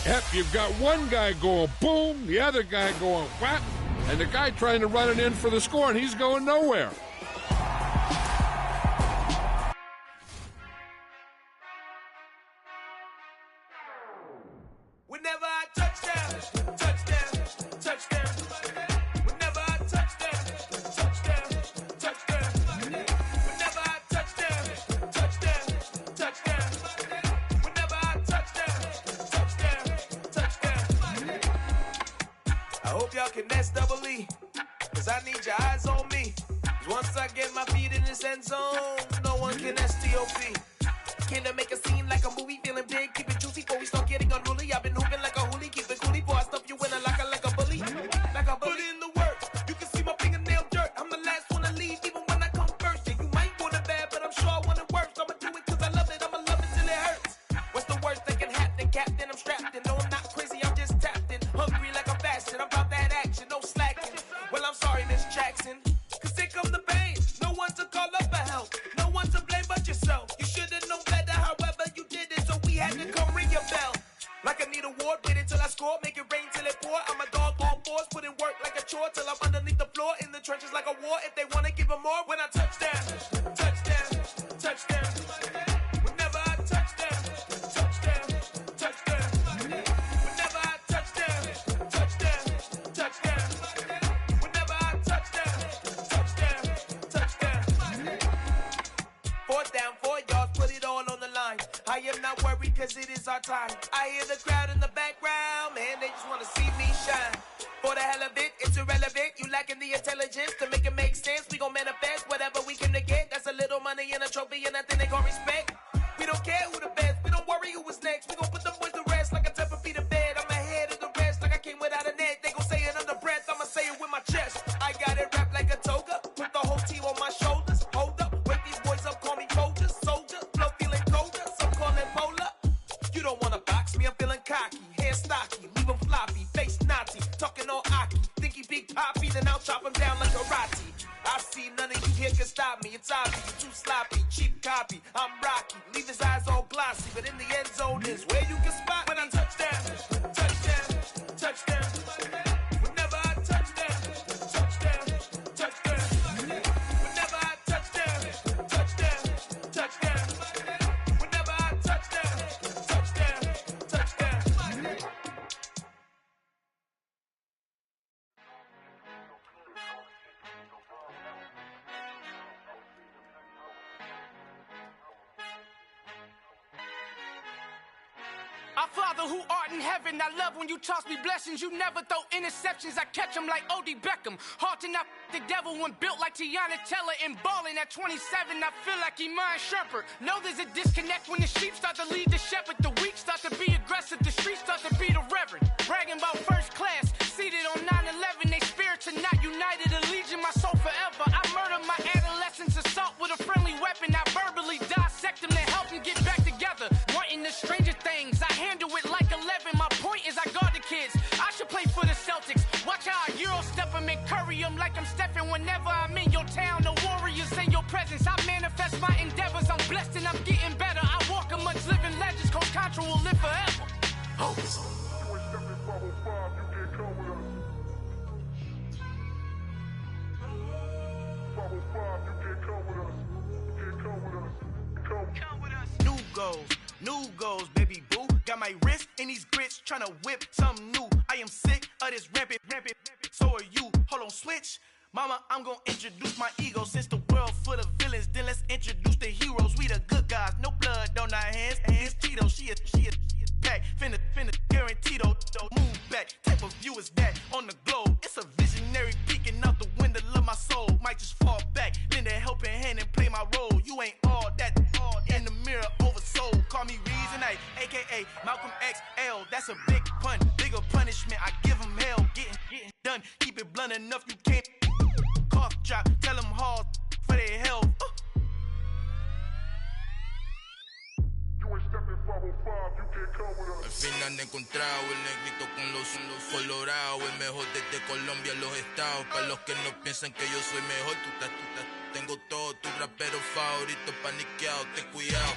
Yep, you've got one guy going boom, the other guy going whap, and the guy trying to run it in for the score, and he's going nowhere. Whenever I touchdown, touchdown, touchdown. Whenever I touchdown, touchdown, touchdown. Whenever I touchdown, touchdown, touchdown. Whenever I touchdown, touchdown, touchdown. I hope y'all can S-double-E, cause I need your eyes on me. Cause once I get my feet in this end zone, no one can S-T-O-P. Came to make a scene like a movie, feeling big, keep it juicy before we start getting unruly. I've been hooping like a hoolie, keep it coolie before I stuff you in a locker like a bully. Like a bully. Put in the work, you can see my fingernail dirt. I'm the last one to leave, even when I come first. Yeah, you might want it bad, but I'm sure I want it worse. I'ma do it cause I love it, I'ma love it till it hurts. What's the worst that can happen, Captain? I'm strapped in, no I'm not crazy, I'm just tapped in. Hungry like I'm fasting, I'm about that action, no slacking. Well, I'm sorry, Miss Jackson, cause here come the pain. No one to call up for help, no one to blame but yourself. You should've known better, however you did it, so we had to come ring your bell. Like I need a ward, wait until I score, make it rain till it pour. I'm a dog on fours, put in work like a chore till I'm underneath the floor, in the trenches like a war. If they wanna give them more, when I touchdown, touchdown, touchdown. Whenever I touchdown, touchdown, touchdown. Whenever I touchdown, touchdown, touchdown. Whenever I touchdown, touchdown, touchdown. Fourth down, 4 yards, put it all on the line. I am not worried cause it is our time. I hear the crowd in the background, man, they just wanna see me shine. For the hell of it, it's irrelevant. You lacking the intelligence to make it make sense. We gon' manifest whatever we came to get. That's a little money and a trophy and nothing they gon' respect. We don't care who the best, we don't worry who was next. We gon' put the boys to rest like a type of feet of bed. I'm ahead of the rest like I came without a net. They gon' say it under breath, I'ma say it with my chest. I got it wrapped like a toga, put the whole team on my shoulders. Hold up, wake these boys up, call me Folger, soldier, flow feeling colder, some call it polar. You don't wanna box me, I'm feeling cocky, hair stocky, leave him floppy, face naughty, talking all aki. Think he big poppy, then I'll chop him down like karate. I see none of you here can stop me, it's obvious, you too sloppy, cheap copy. I'm Rocky, leave his eyes all glossy, but in the end zone is where you can spot when I touchdown, touchdown, touchdown. Whenever I touchdown, touchdown, touchdown. Whenever I touchdown, touchdown, touchdown. Whenever I touchdown, touchdown, touchdown. Our Father who art in heaven, I love when you toss me blessings. You never throw interceptions, I catch them like O.D. Beckham. Hard to not the devil when built like Tiana Teller. And balling at 27, I feel like Iman Shumpert. Know there's a disconnect when the sheep start to lead the shepherd. The weak start to be aggressive, the streets start to be the reverend. Bragging about first class, seated on 9/11. They spirits are not united, a legion, my soul forever. I murder my adolescence, assault with a friendly weapon. I verbally dissect them to help them get back together. Wanting the stranger things, I handle it like 11. My point is I guard the kids. I should play for the Celtics. Watch how I Euro step them and curry them like I'm Stephen. Whenever I'm in your town, the Warriors in your presence. I manifest my endeavors. I'm blessed and I'm getting better. I walk amongst living legends. Coach Contra will live forever. Oh. New goals, baby boo. Got my wrist in these grits, tryna whip something new. I am sick of this rampant. So are you. Hold on, switch. Mama, I'm gonna introduce my ego. Since the world full of villains, then let's introduce the heroes. We the good guys, no blood on our hands. Hands Tito, she is back. Finna, guaranteed, move back. Type of view is that on the globe? It's a visionary peeking out the window of my soul. Might just fall back, lend a helping hand and play my role. You ain't all that in the mirror oversold. Call me Reason A, aka Malcolm XL. That's a big pun, bigger punishment. I give him hell, getting done. Keep it blunt enough, you can't cough drop. Tell them hard for their health. Al fin han encontrado el negrito con los colorados, el mejor desde Colombia a los estados. Para los que no piensan que yo soy mejor, tengo todo, tu rapero favorito paniqueado, ten cuidado.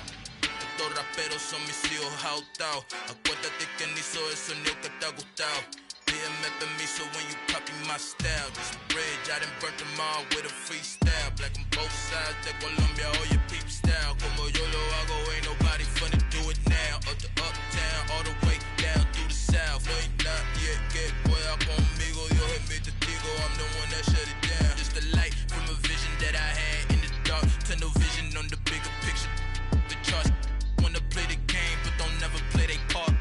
estos raperos son mis hijos jautados. Acuérdate que ni hizo el sonido que te ha gustado. Pídeme permiso when you copy my style. This bridge, I done burnt them all with a freestyle. Black on both sides de Colombia, oye peep style. Como yo lo hago, ain't nobody finna do it now. Up to uptown, all the way down through the south. No ain't not yet, que pueda conmigo. Dios es mi testigo, I'm the one that shut it down. Just a light from a vision that I had in the dark. Tunnel vision on the bigger picture. The charts wanna play the game, but don't never play their part.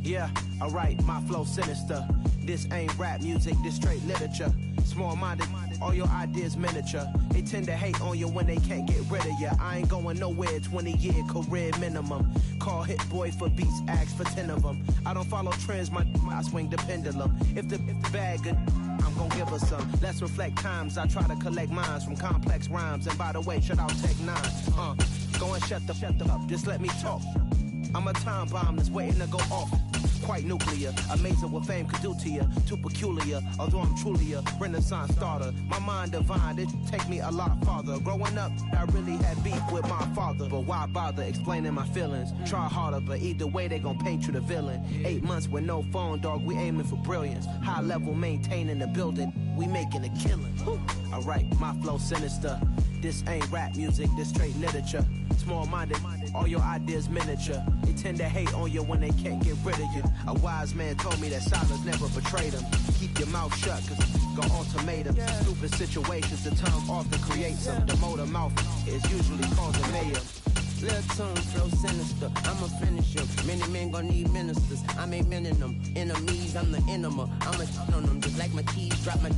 Yeah, alright, my flow sinister. This ain't rap music, this straight literature. Small-minded, all your ideas miniature. They tend to hate on you when they can't get rid of you. I ain't going nowhere, 20-year career minimum. Call Hit Boy for beats, ask for 10 of them. I don't follow trends, I swing the pendulum. If the bag good, I'm gon' give her some. Let's reflect times, I try to collect minds from complex rhymes. And by the way, shut out Tech 9. Go and shut the up, just let me talk. I'm a time bomb that's waiting to go off. Quite nuclear, amazing what fame could do to you. Too peculiar, although I'm truly a renaissance starter. My mind divine, it take me a lot farther. Growing up, I really had beef with my father. But why bother explaining my feelings? Try harder, but either way they gon' paint you the villain. 8 months with no phone, dog, we aiming for brilliance. High level maintaining the building, we making a killing. Alright, my flow sinister. This ain't rap music, this straight literature. Small-minded, all your ideas miniature. They tend to hate on you when they can't get rid of you. A wise man told me that silence never betrayed him. Keep your mouth shut, cause got ultimatums. Stupid situations, the tongue often creates them. The motor mouth is usually causing mayhem. Little tune, flow sinister, I'ma finish him. Many men gon' need ministers, I'm aiming them. Enemies, I'm the enema. I'ma on them, just like my keys, drop my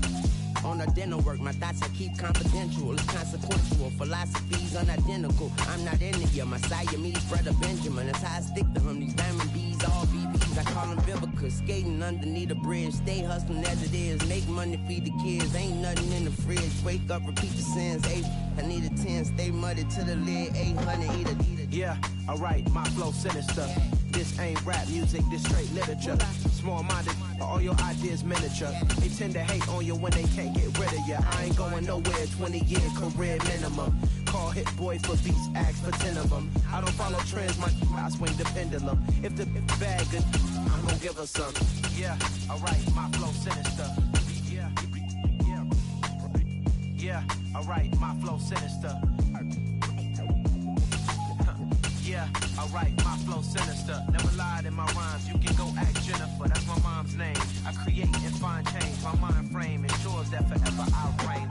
on the dinner work. My thoughts I keep confidential, it's consequential. Philosophies unidentical, I'm not in it yet. My Siamese brother Benjamin, that's how I stick to him. These diamond bees, all BBs, I call them Vivica. Skating underneath the bridge, stay hustling as it is. Make money, feed the kids, ain't nothing in the fridge. Wake up, repeat the sins, 8, I need a 10, stay muddy to the lid, 800, eat it. Yeah, alright, my flow sinister. This ain't rap music, this straight literature. Small-minded, all your ideas miniature. They tend to hate on you when they can't get rid of you. I ain't going nowhere, 20-year career minimum. Call Hit Boy for beats, ask for 10 of them. I don't follow trends, I swing the pendulum. If the bag good, I'm gon' give her some. Yeah, alright, my flow sinister. Yeah, alright, my flow sinister. Yeah, alright, my flow sinister. Never lied in my rhymes, you can go ask Jennifer, that's my mom's name. I create and find change, my mind frame ensures that forever I reign.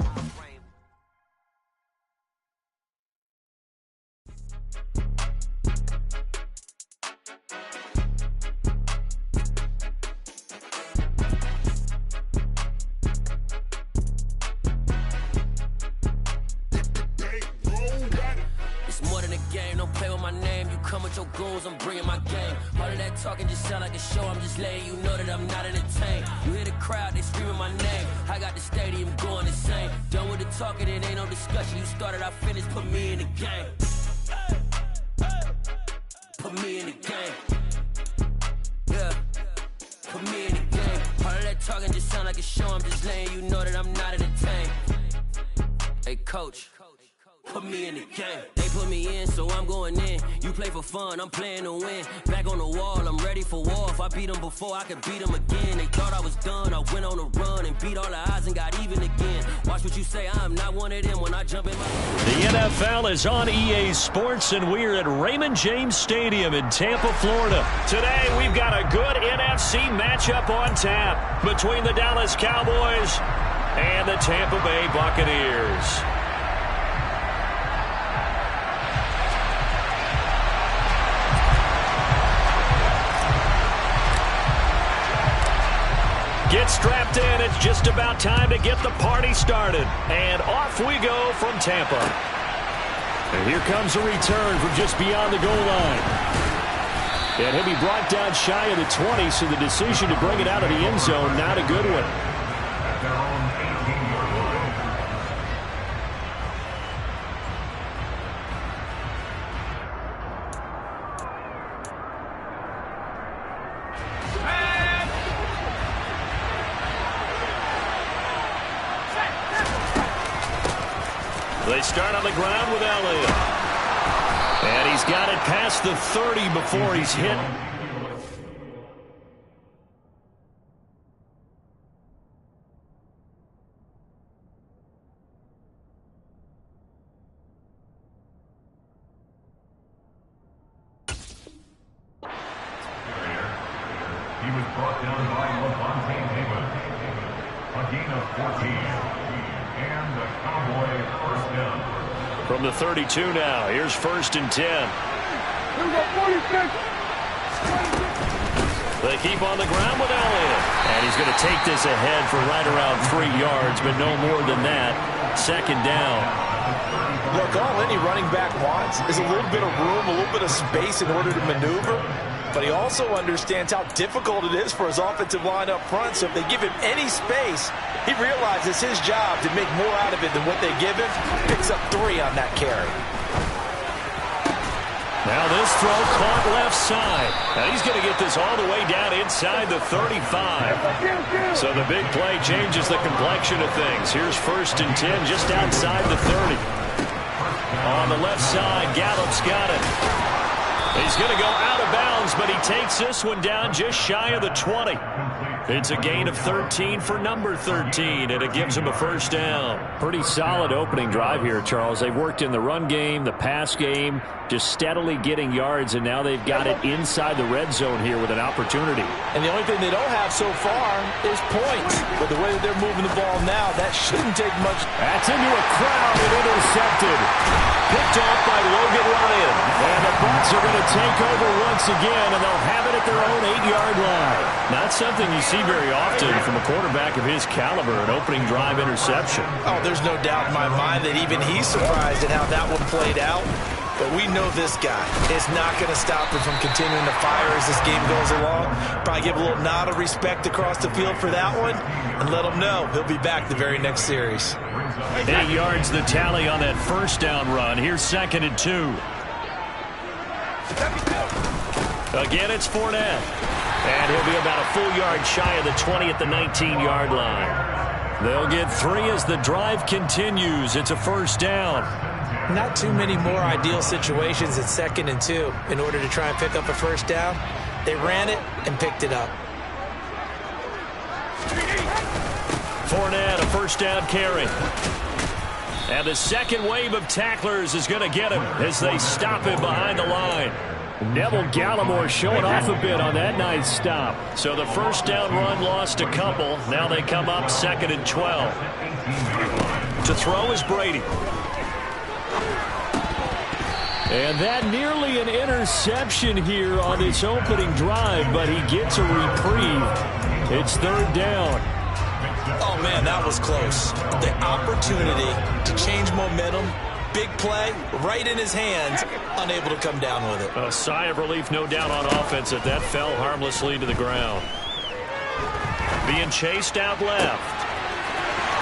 Your goals, I'm bringing my game. All of that talking just sound like a show. I'm just letting you know that I'm not entertained. You hear the crowd, they screaming my name. I got the stadium going insane. Done with the talking, it ain't no discussion. You started, I finished, put me in the game. Put me in the game. Yeah, put me in the game. All of that talking just sound like a show. I'm just letting you know that I'm not entertained. Hey, coach. Put me in the game. They put me in, so I'm going in. You play for fun, I'm playing to win. Back on the wall, I'm ready for war. If I beat them before, I could beat them again. They thought I was done, I went on a run and beat all the odds and got even again. Watch what you say, I'm not one of them when I jump in my... The NFL is on EA Sports, and we're at Raymond James Stadium in Tampa, Florida. Today, we've got a good NFC matchup on tap between the Dallas Cowboys and the Tampa Bay Buccaneers. Get strapped in. It's just about time to get the party started. And off we go from Tampa. And here comes a return from just beyond the goal line. And he'll be brought down shy of the 20, so the decision to bring it out of the end zone, not a good one. They start on the ground with Elliott. And he's got it past the 30 before he's hit. He was brought down by Levante Davis. A gain of 14. And the Cowboy first down. From the 32 now, here's 1st and 10. They keep on the ground with Elliott. And he's going to take this ahead for right around 3 yards, but no more than that. 2nd down. Look, all any running back wants is a little bit of room, a little bit of space in order to maneuver. But he also understands how difficult it is for his offensive line up front. So if they give him any space, he realizes his job to make more out of it than what they give him. Picks up 3 on that carry. Now this throw caught left side. Now he's going to get this all the way down inside the 35. So the big play changes the complexion of things. Here's 1st and 10 just outside the 30. On the left side, Gallup's got it. He's going to go out of bounds, but he takes this one down just shy of the 20. It's a gain of 13 for number 13, and it gives him a 1st down. Pretty solid opening drive here, Charles. They've worked in the run game, the pass game, just steadily getting yards, and now they've got it inside the red zone here with an opportunity. And the only thing they don't have so far is points. But the way that they're moving the ball now, that shouldn't take much. That's into a crowd and intercepted. Picked off by Logan Ryan. And the Bucs are going to take over once again, and they'll have it at their own 8-yard line. Not something you see very often from a quarterback of his caliber, an opening drive interception. Oh, there's no doubt in my mind that even he's surprised at how that one played out. But we know this guy is not going to stop him from continuing to fire as this game goes along. Probably give a little nod of respect across the field for that one and let him know he'll be back the very next series. 8 yards the tally on that 1st down run. Here's 2nd and 2. Again, it's Fournette. And he'll be about a full yard shy of the 20 at the 19-yard line. They'll get 3 as the drive continues. It's a 1st down. Not too many more ideal situations at 2nd and 2 in order to try and pick up a 1st down. They ran it and picked it up. Fournette, a 1st down carry. And the second wave of tacklers is going to get him as they stop him behind the line. Neville Gallimore showing off a bit on that nice stop. So the 1st down run lost a couple. Now they come up 2nd and 12. To throw is Brady. And that nearly an interception here on this opening drive, but he gets a reprieve. It's 3rd down. Oh, man, that was close. The opportunity to change momentum, big play, right in his hands, unable to come down with it. A sigh of relief, no doubt, on offense that that fell harmlessly to the ground. Being chased out left.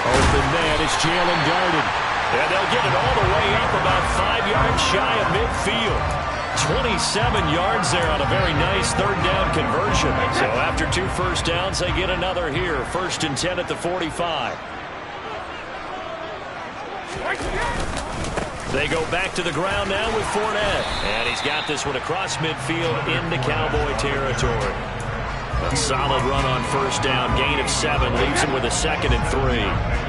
Open man is Jalen Darden. And they'll get it all the way up about 5 yards shy of midfield. 27 yards there on a very nice 3rd down conversion. So after 2 first downs, they get another here. 1st and 10 at the 45. They go back to the ground now with Fournette. And he's got this one across midfield into Cowboy territory. A solid run on 1st down. Gain of 7 leaves him with a 2nd and 3.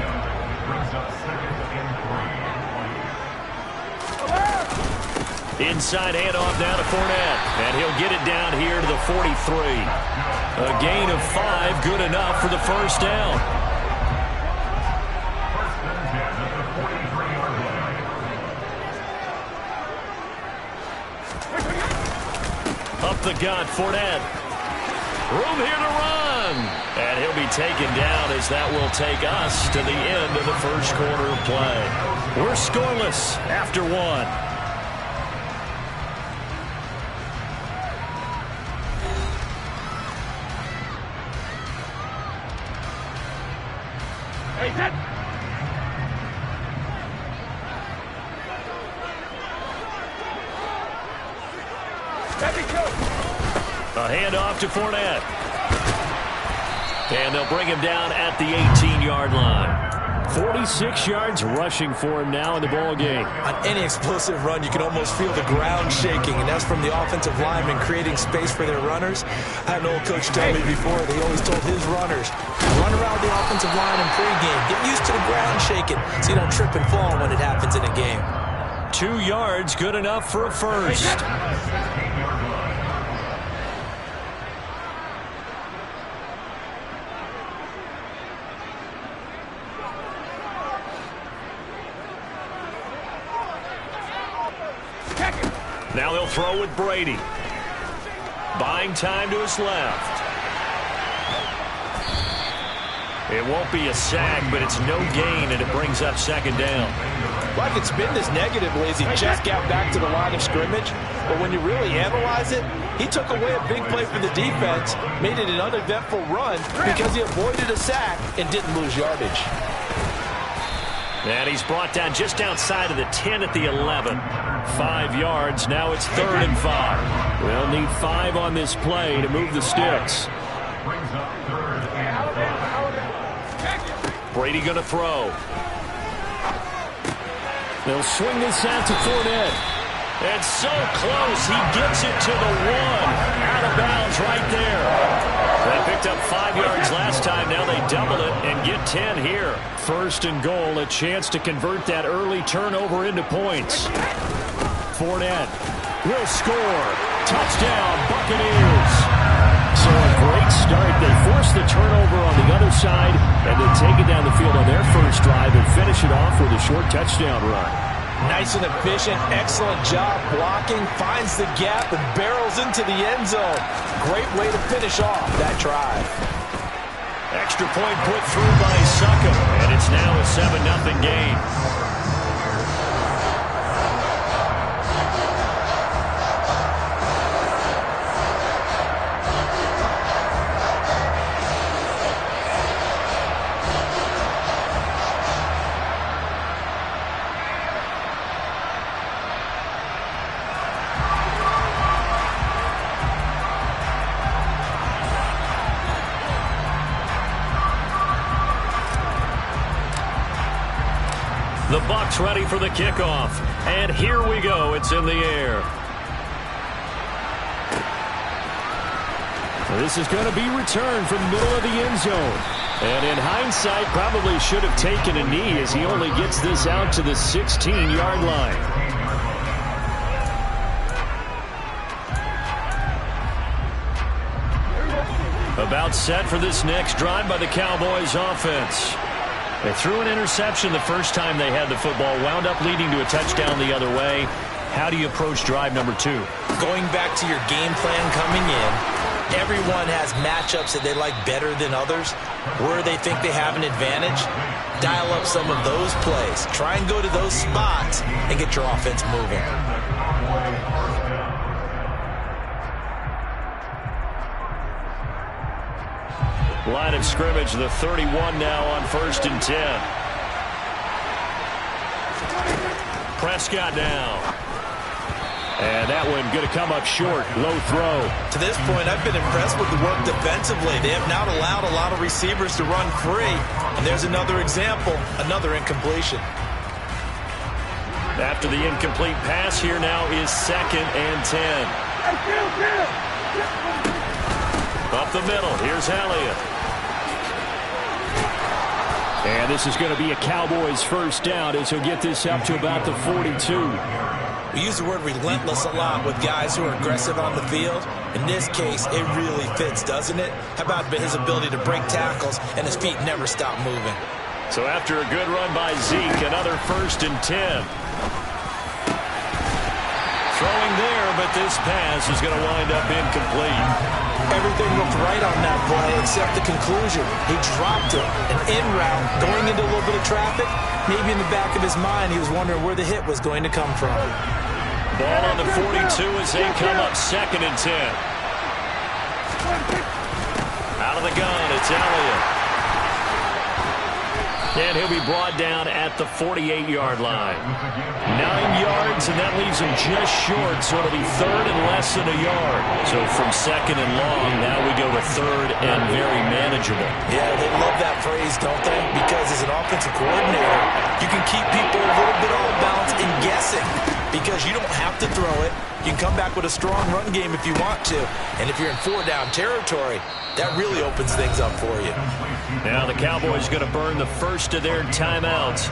Inside handoff down to Fournette. And he'll get it down here to the 43. A gain of 5, good enough for the 1st down. Up the gut, Fournette. Room here to run. And he'll be taken down as that will take us to the end of the 1st quarter of play. We're scoreless after 1. A handoff to Fournette. And they'll bring him down at the 18-yard line. 26 yards rushing for him now in the ball game. On any explosive run, you can almost feel the ground shaking, and that's from the offensive linemen creating space for their runners. I had an old coach tell me before, they always told his runners, run around the offensive line in pregame. Get used to the ground shaking so you don't trip and fall when it happens in a game. 2 yards, good enough for a first. Now they'll throw with Brady. Buying time to his left. It won't be a sack, but it's no gain, and it brings up second down. Well, I could spin this negatively as he just got back to the line of scrimmage. But when you really analyze it, he took away a big play for the defense, made it an uneventful run because he avoided a sack and didn't lose yardage. And he's brought down just outside of the 10 at the 11. 5 yards. Now it's 3rd and 5. We'll need 5 on this play to move the sticks. Brady going to throw. They'll swing this out to Fournette. And so close. He gets it to the 1. Out of bounds right there. They picked up 5 yards last time. Now they double it and get 10 here. 1st and goal. A chance to convert that early turnover into points. Fournette will score. Touchdown, Buccaneers. So a great start. They force the turnover on the other side and then take it down the field on their first drive and finish it off with a short touchdown run. Nice and efficient, excellent job blocking, finds the gap and barrels into the end zone. Great way to finish off that drive. Extra point put through by Succop, and it's now a 7-0 game. The Bucs ready for the kickoff. And here we go. It's in the air. This is going to be returned from the middle of the end zone. And in hindsight, probably should have taken a knee as he only gets this out to the 16-yard line. About set for this next drive by the Cowboys offense. They threw an interception the first time they had the football, wound up leading to a touchdown the other way. How do you approach drive number 2? Going back to your game plan coming in, everyone has matchups that they like better than others. Where they think they have an advantage, dial up some of those plays. Try and go to those spots and get your offense moving. Line of scrimmage, the 31 now on 1st and 10. Prescott now. And that one going to come up short. Low throw. To this point, I've been impressed with the work defensively. They have not allowed a lot of receivers to run free. And there's another example, another incompletion. After the incomplete pass, here now is 2nd and 10. Up the middle, here's Elliott. And this is going to be a Cowboys first down as he'll get this up to about the 42. We use the word relentless a lot with guys who are aggressive on the field. In this case, it really fits, doesn't it? How about his ability to break tackles and his feet never stop moving? So after a good run by Zeke, another 1st and 10. Throwing there, but this pass is going to wind up incomplete. Everything looked right on that play except the conclusion. He dropped it. An in route, going into a little bit of traffic. Maybe in the back of his mind, he was wondering where the hit was going to come from. Ball on the 42 as they come up 2nd and 10. Out of the gun, it's Elliott. And he'll be brought down at the 48-yard line. 9 yards, and that leaves him just short, so it'll be third and less than a yard. So from second and long, now we go to third and very manageable. Yeah, they love that phrase, don't they? Because as an offensive coordinator, you can keep people a little bit off balance and guessing because you don't have to throw it. You can come back with a strong run game if you want to. And if you're in 4-down territory, that really opens things up for you. Now the Cowboys going to burn the first of their timeouts.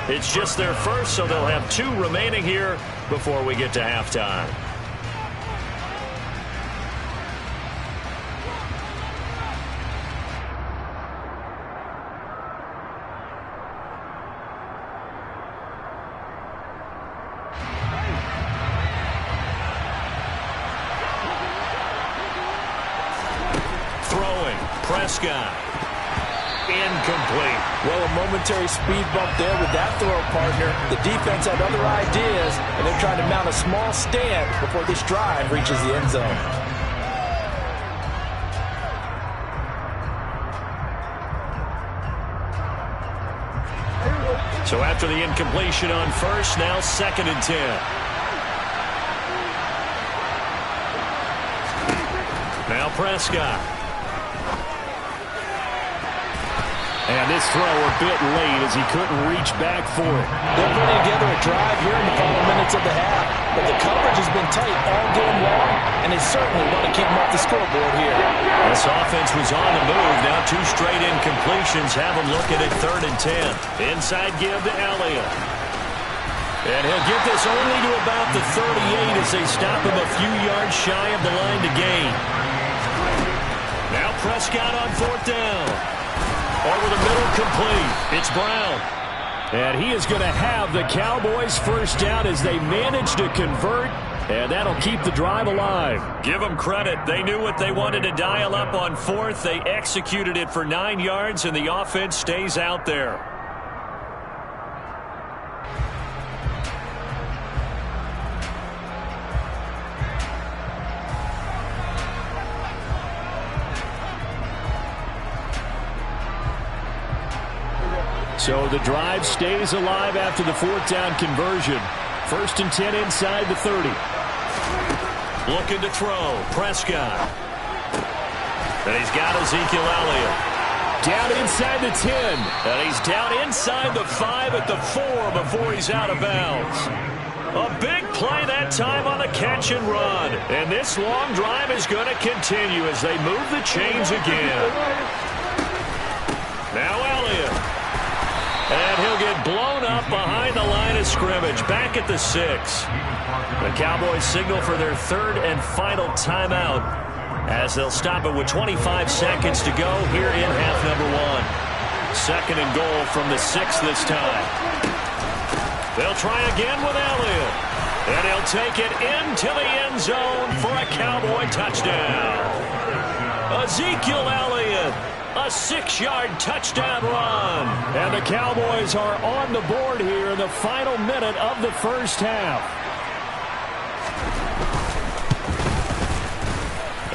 It's just their first, so they'll have 2 remaining here before we get to halftime. Prescott. Incomplete. Well, a momentary speed bump there with that throw partner. The defense had other ideas, and they're trying to mount a small stand before this drive reaches the end zone. So after the incompletion on first, now 2nd and 10. Now Prescott. And this throw a bit late as he couldn't reach back for it. They're putting together a drive here in the final minutes of the half, but the coverage has been tight all game long, and they certainly want to keep them off the scoreboard here. This offense was on the move. Now 2 straight incompletions have them looking at 3rd and 10. Inside give to Elliott. And he'll get this only to about the 38 as they stop him a few yards shy of the line to gain. Now Prescott on 4th down. Over the middle, complete. It's Brown. And he is going to have the Cowboys first down as they manage to convert, and that'll keep the drive alive. Give them credit. They knew what they wanted to dial up on 4th. They executed it for 9 yards, and the offense stays out there. So the drive stays alive after the 4th down conversion. 1st and 10 inside the 30. Looking to throw. Prescott. And he's got Ezekiel Elliott. Down inside the 10. And he's down inside the 5 at the 4 before he's out of bounds. A big play that time on the catch and run. And this long drive is going to continue as they move the chains again. Now Elliott. And he'll get blown up behind the line of scrimmage, back at the 6. The Cowboys signal for their 3rd and final timeout as they'll stop it with 25 seconds to go here in half number 1. 2nd and goal from the 6 this time. They'll try again with Elliott. And he'll take it into the end zone for a Cowboy touchdown. Ezekiel Elliott. A 6-yard touchdown run. And the Cowboys are on the board here in the final minute of the first half.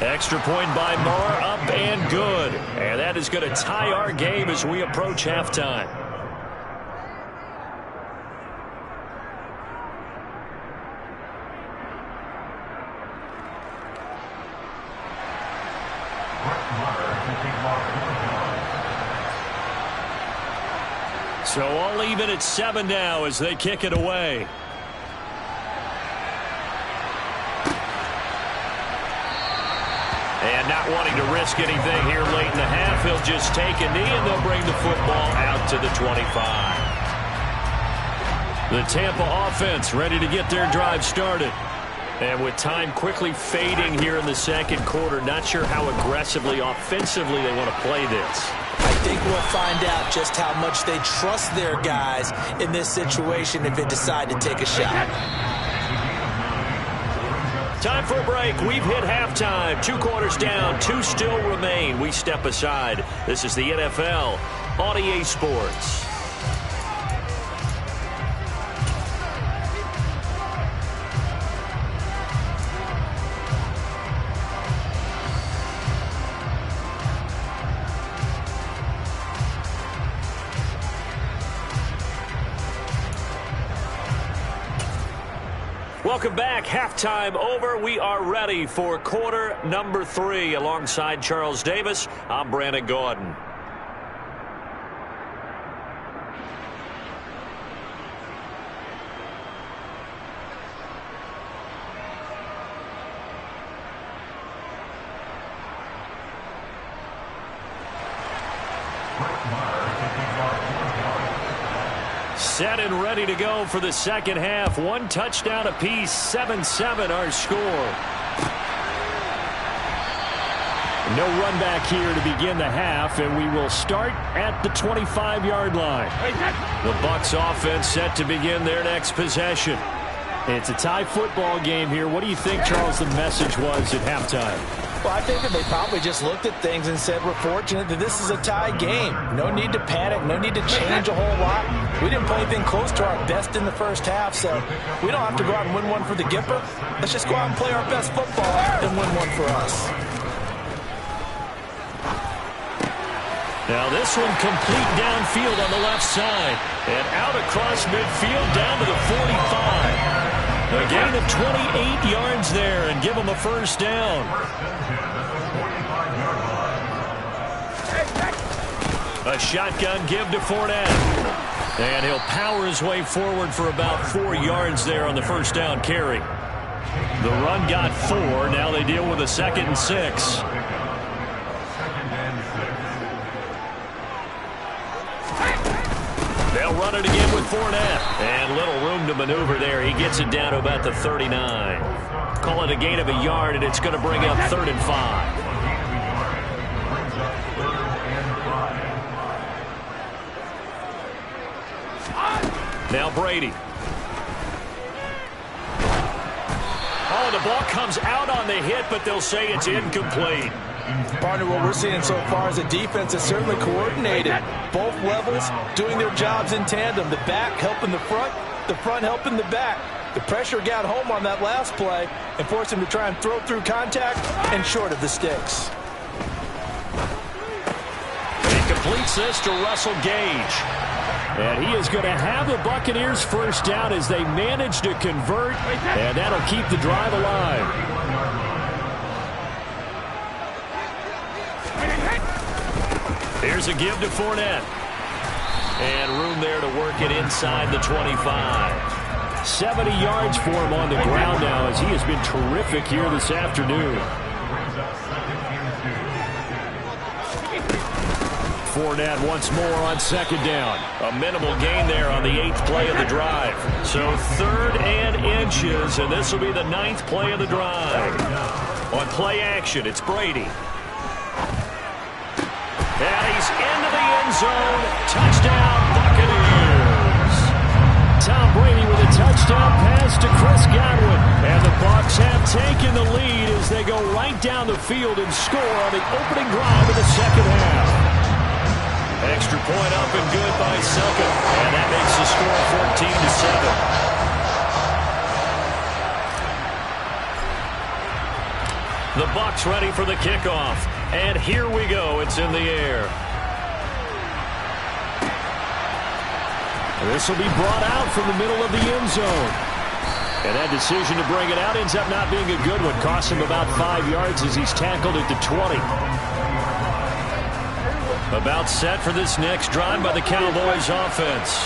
Extra point by Marr, up and good. And that is going to tie our game as we approach halftime. So all even at 7 now as they kick it away. And not wanting to risk anything here late in the half, he'll just take a knee and they'll bring the football out to the 25. The Tampa offense ready to get their drive started. And with time quickly fading here in the 2nd quarter, not sure how aggressively, offensively they want to play this. I think we'll find out just how much they trust their guys in this situation if they decide to take a shot. Time for a break. We've hit halftime. 2 quarters down, 2 still remain. We step aside. This is the NFL on EA Sports. Welcome back. Halftime over. We are ready for quarter number 3. Alongside Charles Davis, I'm Brandon Gaudin. Set and ready to go for the second half. 1 touchdown apiece, 7-7 our score. No run back here to begin the half, and we will start at the 25-yard line. The Bucs offense set to begin their next possession. It's a tie football game here. What do you think, Charles, the message was at halftime? Well, I think that they probably just looked at things and said, we're fortunate that this is a tie game. No need to panic. No need to change a whole lot. We didn't play anything close to our best in the first half, so we don't have to go out and win one for the Gipper. Let's just go out and play our best football and win one for us. Now this one complete downfield on the left side. And out across midfield down to the 45. A gain of 28 yards there and give them a first down. A shotgun give to Fournette. And he'll power his way forward for about 4 yards there on the first down carry. The run got 4. Now they deal with a 2nd and 6. They'll run it again with Fournette. And little room to maneuver there. He gets it down to about the 39. Call it a gain of a yard, and it's going to bring up 3rd and 5. Now Brady. Oh, the ball comes out on the hit, but they'll say it's incomplete. Partner, what we're seeing so far is a defense that's certainly coordinated. Both levels doing their jobs in tandem. The back helping the front helping the back. The pressure got home on that last play and forced him to try and throw through contact and short of the sticks. He completes this to Russell Gage. And he is going to have the Buccaneers first down as they manage to convert, and that'll keep the drive alive. Here's a give to Fournette. And room there to work it inside the 25. 70 yards for him on the ground now as he has been terrific here this afternoon. Fournette once more on 2nd down. A minimal gain there on the 8th play of the drive. So 3rd and inches, and this will be the 9th play of the drive. On play action, it's Brady. And he's into the end zone. Touchdown, Buccaneers. Tom Brady with a touchdown pass to Chris Godwin. And the Bucs have taken the lead as they go right down the field and score on the opening drive of the second half. Extra point up and good by Succop. And that makes the score 14-7. The Bucs ready for the kickoff. And here we go. It's in the air. This will be brought out from the middle of the end zone. And that decision to bring it out ends up not being a good one. Costs him about 5 yards as he's tackled at the 20. About set for this next drive by the Cowboys offense.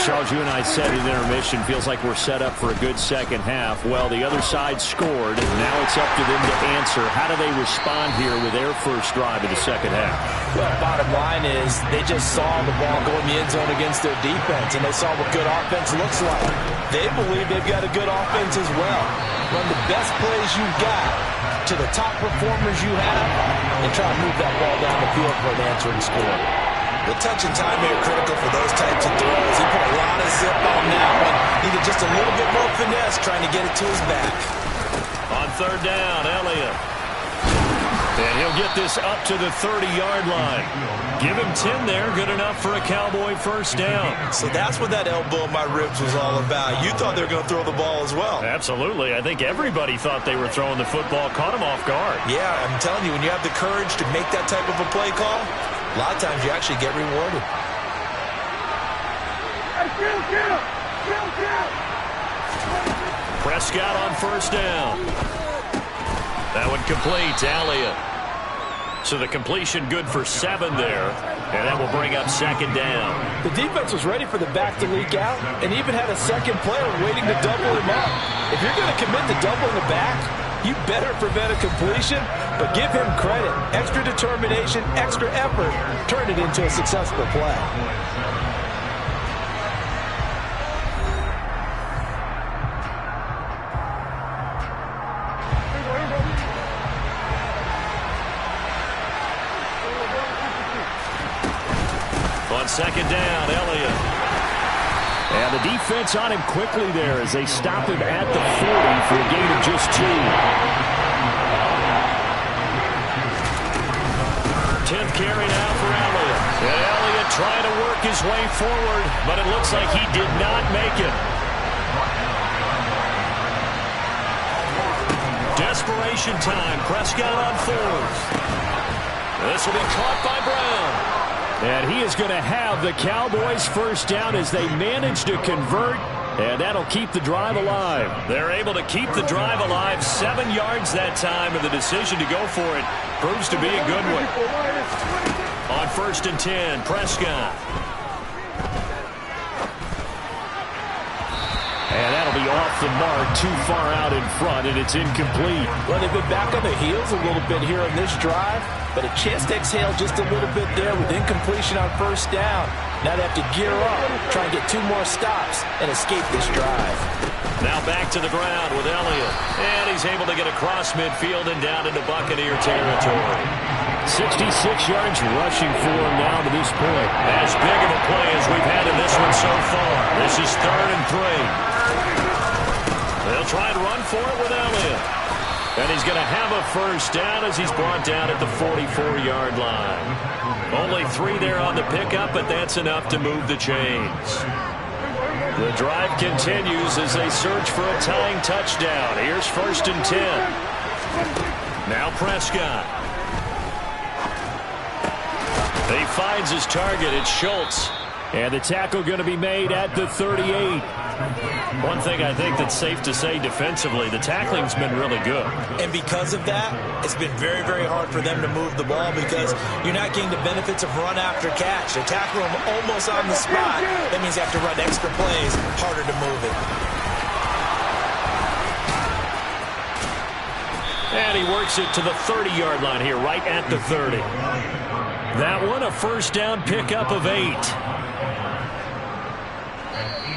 Charles, you and I said in intermission, feels like we're set up for a good second half. Well, the other side scored. Now it's up to them to answer. How do they respond here with their first drive of the second half? Well, bottom line is they just saw the ball go in the end zone against their defense, and they saw what good offense looks like. They believe they've got a good offense as well. Run the best plays you've got to the top performers you have and try to move that ball down the field for an answering score. The touch and time here critical for those types of throws. He put a lot of zip on that one. Needed just a little bit more finesse trying to get it to his back. On 3rd down, Elliott. And he'll get this up to the 30-yard line. Give him 10 there. Good enough for a Cowboy first down. So that's what that elbow in my ribs was all about. You thought they were going to throw the ball as well. Absolutely. I think everybody thought they were throwing the football. Caught him off guard. Yeah, I'm telling you, when you have the courage to make that type of a play call, a lot of times you actually get rewarded. Prescott on first down. That one complete to Elliott. So the completion good for 7 there, and that will bring up second down. The defense was ready for the back to leak out and even had a second player waiting to double him up. If you're going to commit to doubling the back, you better prevent a completion, but give him credit. Extra determination, extra effort, turned it into a successful play. On second down, Elliott. And the defense on him quickly there as they stop him at the 40 for a gain of just 2. 10th carry now for Elliott. And Elliott trying to work his way forward, but it looks like he did not make it. Desperation time. Prescott on 4th. This will be caught by Brown. And he is going to have the Cowboys first down as they manage to convert, and that'll keep the drive alive. They're able to keep the drive alive, 7 yards that time, and the decision to go for it proves to be a good one. On first and 10, Prescott. And that'll be off the mark, too far out in front, and it's incomplete. Well, they've been back on their heels a little bit here on this drive, but a chance to exhale just a little bit there with incompletion on first down. Now they have to gear up, try and get 2 more stops, and escape this drive. Now back to the ground with Elliott. And he's able to get across midfield and down into Buccaneer territory. 66 yards rushing for him now to this point. As big of a play as we've had in this one so far. This is 3rd and 3. They'll try and run for it with Elliott. And he's going to have a first down as he's brought down at the 44-yard line. Only 3 there on the pickup, but that's enough to move the chains. The drive continues as they search for a tying touchdown. Here's first and 10. Now Prescott. He finds his target. It's Schultz. And the tackle going to be made at the 38. One thing I think that's safe to say defensively, the tackling's been really good. And because of that, it's been very, very hard for them to move the ball because you're not getting the benefits of run after catch. They're tackling them almost on the spot. That means they have to run extra plays, harder to move it. And he works it to the 30-yard line here, right at the 30. That one, a first down pickup of 8.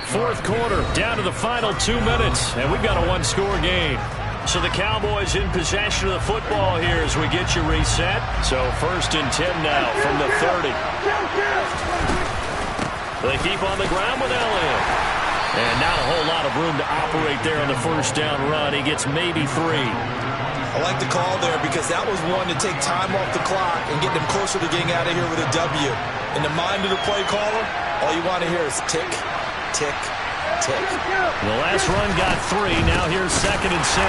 4th quarter, down to the final 2 minutes, and we've got a 1-score game. So the Cowboys in possession of the football here as we get you reset. So first and 10 now from the 30. They keep on the ground with Elliott. And not a whole lot of room to operate there on the first down run. He gets maybe 3. I like the call there because that was one to take time off the clock and get them closer to getting out of here with a W. In the mind of the play caller, all you want to hear is tick, tick, tick. The last run got 3. Now here's 2nd and 7.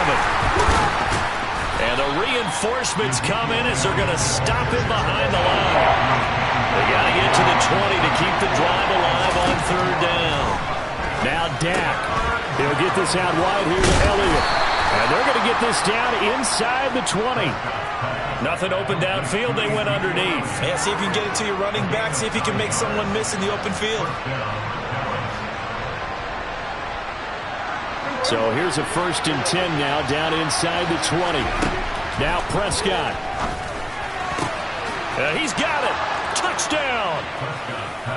And the reinforcements come in as they're going to stop him behind the line. They got to get to the 20 to keep the drive alive on 3rd down. Now Dak. He'll get this out wide here to Elliott. And they're going to get this down inside the 20. Nothing open downfield. They went underneath. Yeah, see if you can get it to your running back. See if you can make someone miss in the open field. So here's a first and 10 now down inside the 20. Now Prescott. He's got it. Touchdown.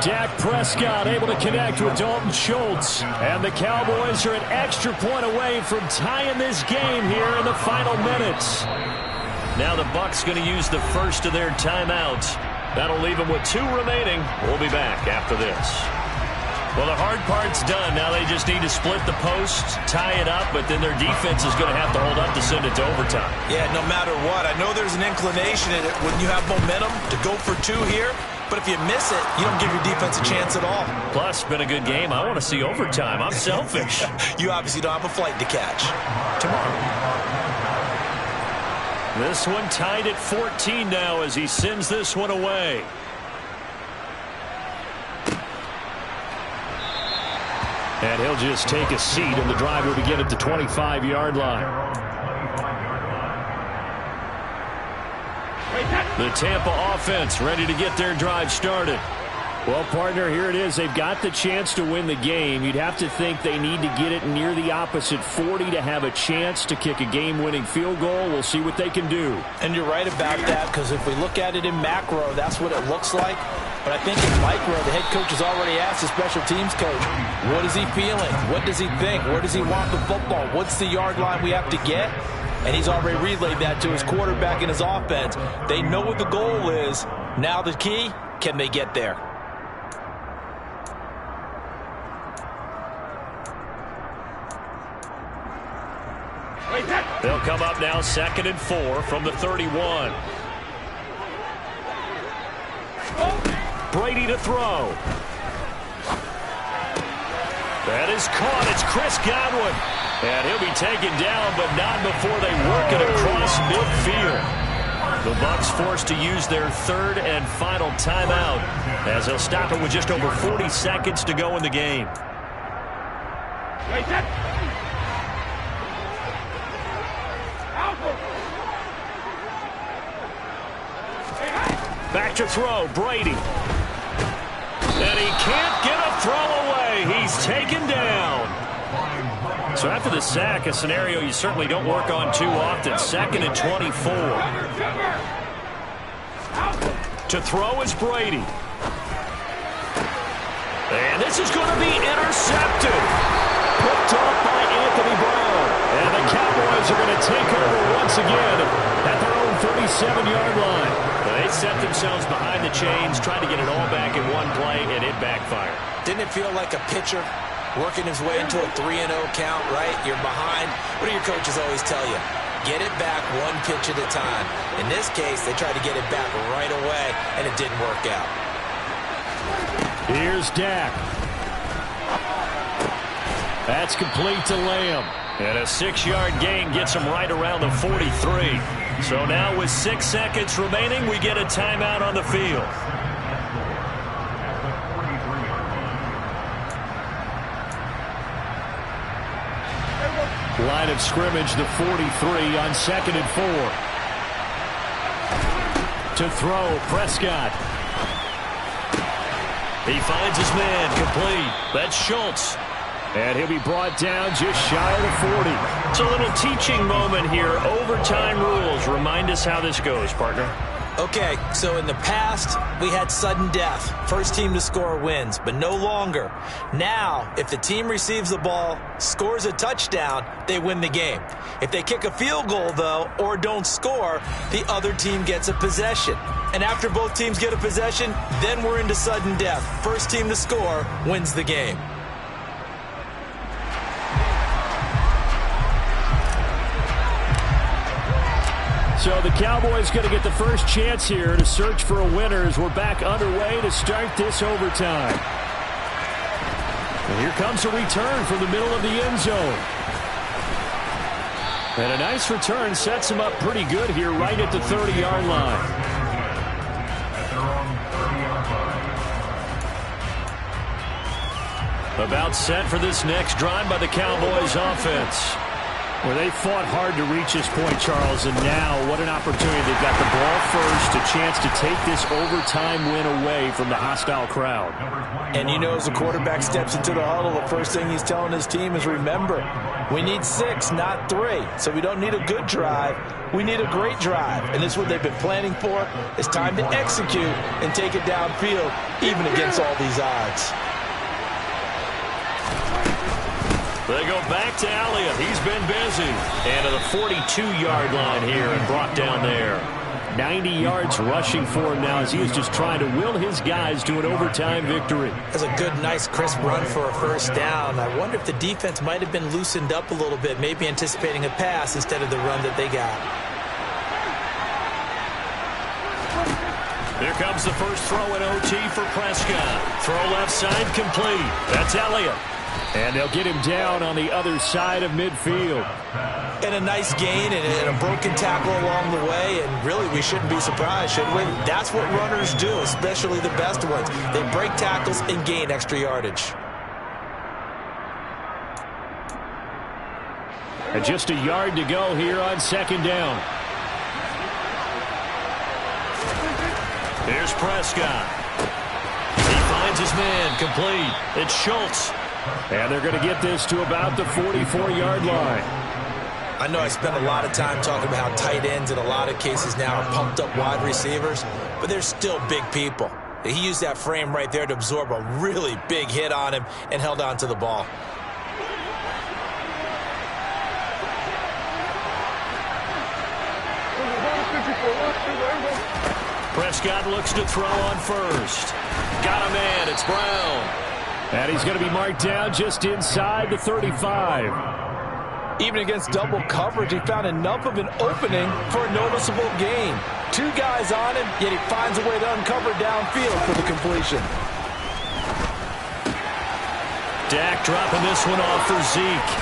Dak Prescott able to connect with Dalton Schultz. And the Cowboys are an extra point away from tying this game here in the final minutes. Now the Bucs going to use the first of their timeouts. That'll leave them with 2 remaining. We'll be back after this. Well, the hard part's done. Now they just need to split the post, tie it up, but then their defense is going to have to hold up to send it to overtime. Yeah, no matter what. I know there's an inclination in it when you have momentum to go for 2 here, but if you miss it, you don't give your defense a chance at all. Plus, been a good game. I want to see overtime. I'm selfish. You obviously don't have a flight to catch tomorrow. This one tied at 14 now as he sends this one away. And he'll just take a seat, and the drive will begin at the 25-yard line. The Tampa offense ready to get their drive started. Well, partner, here it is. They've got the chance to win the game. You'd have to think they need to get it near the opposite 40 to have a chance to kick a game-winning field goal. We'll see what they can do. And you're right about that, because if we look at it in macro, that's what it looks like. But I think in micro, the head coach has already asked the special teams coach, what is he feeling? What does he think? Where does he want the football? What's the yard line we have to get? And he's already relayed that to his quarterback and his offense. They know what the goal is. Now the key, can they get there? They'll come up now 2nd and 4 from the 31. Brady to throw. That is caught. It's Chris Godwin. And he'll be taken down, but not before they work it across midfield. The Bucs forced to use their 3rd and final timeout, as they'll stop it with just over 40 seconds to go in the game. Back to throw, Brady. And he can't get a throw away. He's taken down. So after the sack, a scenario you certainly don't work on too often. 2nd and 24. To throw is Brady. And this is going to be intercepted. Picked off by Anthony Brown. And the Cowboys are going to take over once again at their own 37-yard line. They set themselves behind the chains, trying to get it all back in one play, and it backfired. Didn't it feel like a pitcher working his way into a 3-0 count, right? You're behind. What do your coaches always tell you? Get it back one pitch at a time. In this case, they tried to get it back right away, and it didn't work out. Here's Dak. That's complete to Lamb. And a 6-yard gain gets him right around the 43. So now with 6 seconds remaining, we get a timeout on the field. Line of scrimmage, the 43 on 2nd and 4. To throw, Prescott. He finds his man, complete. That's Schultz. And he'll be brought down just shy of the 40. It's a little teaching moment here. Overtime rules. Remind us how this goes, partner. Okay, so in the past, we had sudden death. First team to score wins, but no longer. Now, if the team receives the ball, scores a touchdown, they win the game. If they kick a field goal, though, or don't score, the other team gets a possession. And after both teams get a possession, then we're into sudden death. First team to score wins the game. So the Cowboys going to get the first chance here to search for a winner as we're back underway to start this overtime. And here comes a return from the middle of the end zone. And a nice return sets him up pretty good here right at the 30-yard line. About set for this next drive by the Cowboys offense. Well, they fought hard to reach this point, Charles, and now what an opportunity. They've got the ball first, a chance to take this overtime win away from the hostile crowd. And you know, as the quarterback steps into the huddle, the first thing he's telling his team is, remember, we need 6, not 3. So we don't need a good drive. We need a great drive. And this is what they've been planning for. It's time to execute and take it downfield, even against all these odds. They go back to Elliott. He's been busy. And to the 42-yard line here and brought down there. 90 yards rushing for him now as he is just trying to will his guys to an overtime victory. That's a good, nice, crisp run for a first down. I wonder if the defense might have been loosened up a little bit, maybe anticipating a pass instead of the run that they got. Here comes the first throw in OT for Prescott. Throw left side complete. That's Elliott. And they'll get him down on the other side of midfield. And a nice gain and a broken tackle along the way. And really, we shouldn't be surprised, should we? That's what runners do, especially the best ones. They break tackles and gain extra yardage. And just a yard to go here on second down. Here's Prescott. He finds his man, complete. It's Schultz. And they're going to get this to about the 44-yard line. I know I spent a lot of time talking about how tight ends in a lot of cases now are pumped up wide receivers, but they're still big people. He used that frame right there to absorb a really big hit on him and held on to the ball. Prescott looks to throw on first. Got a man. It's Brown. And he's going to be marked down just inside the 35. Even against double coverage, he found enough of an opening for a noticeable gain. 2 guys on him, yet he finds a way to uncover downfield for the completion. Dak dropping this one off for Zeke.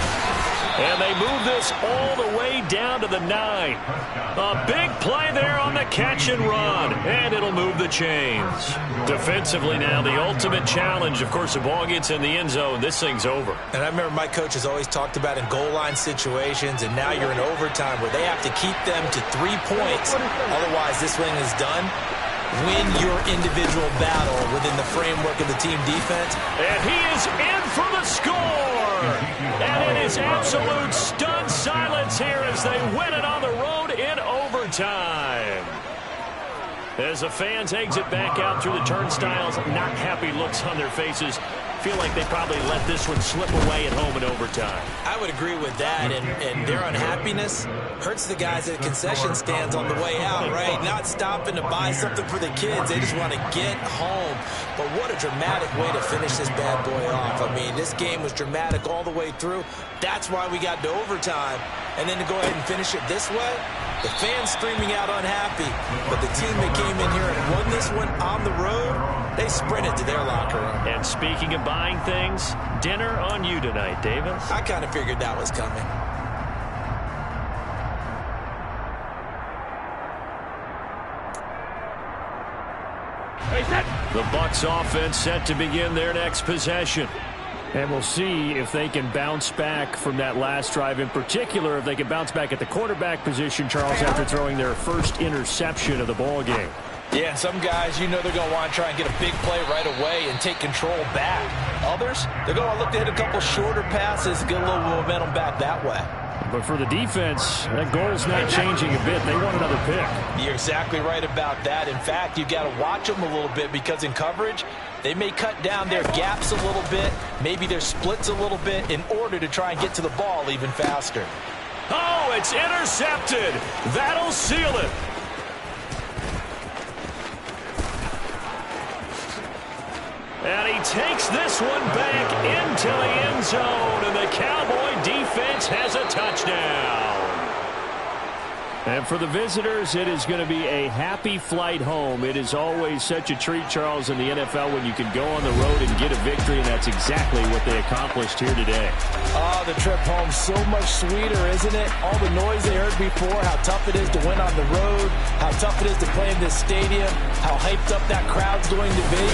And they move this all the way down to the 9. A big play there on the catch and run. And it'll move the chains. Defensively now, the ultimate challenge. Of course, the ball gets in the end zone. This thing's over. And I remember my coach has always talked about in goal line situations, and now you're in overtime where they have to keep them to 3 points. Otherwise, this thing is done. Win your individual battle within the framework of the team defense. And he is in for the score. And it is absolute stunned silence here as they win it on the road in overtime. As the fans exit back out through the turnstiles, not happy looks on their faces. Feel like they probably let this one slip away at home in overtime. I would agree with that, and their unhappiness hurts the guys at concession stands on the way out, right? Not stopping to buy something for the kids. They just want to get home. But what a dramatic way to finish this bad boy off. I mean, this game was dramatic all the way through. That's why we got to overtime. And then to go ahead and finish it this way, the fans screaming out unhappy. But the team that came in here and won this one on the road, they sprinted to their locker room. And speaking of buying things, dinner on you tonight, Davis. I kind of figured that was coming. The Bucs offense set to begin their next possession. And we'll see if they can bounce back from that last drive. In particular, if they can bounce back at the quarterback position, Charles, after throwing their first interception of the ball game. Yeah, some guys, you know they're going to want to try and get a big play right away and take control back. Others, they're going to look to hit a couple shorter passes, get a little momentum back that way. But for the defense, that goal's not changing a bit. They want another pick. You're exactly right about that. In fact, you've got to watch them a little bit because in coverage, they may cut down their gaps a little bit, maybe their splits a little bit in order to try and get to the ball even faster. Oh, it's intercepted. That'll seal it. And he takes this one back into the end zone, and the Cowboy defense has a touchdown. And for the visitors, it is going to be a happy flight home. It is always such a treat, Charles, in the NFL when you can go on the road and get a victory, and that's exactly what they accomplished here today. Oh, the trip home so much sweeter, isn't it? All the noise they heard before, how tough it is to win on the road, how tough it is to play in this stadium, how hyped up that crowd's going to be.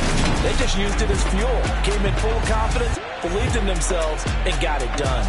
They just used it as fuel, came in full confidence, believed in themselves, and got it done.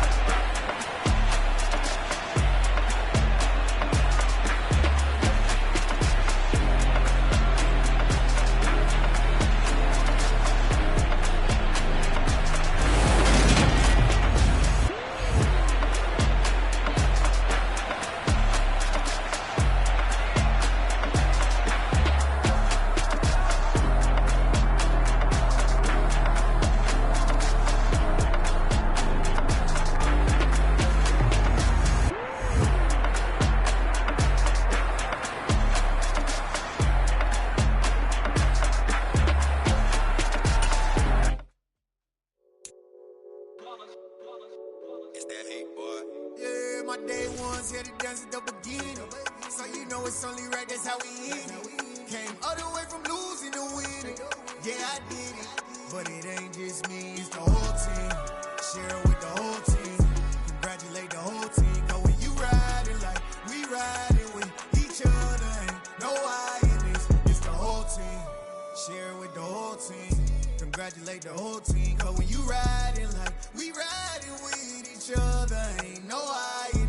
Congratulate the whole team, cause when you riding like we riding with each other, ain't no hiding.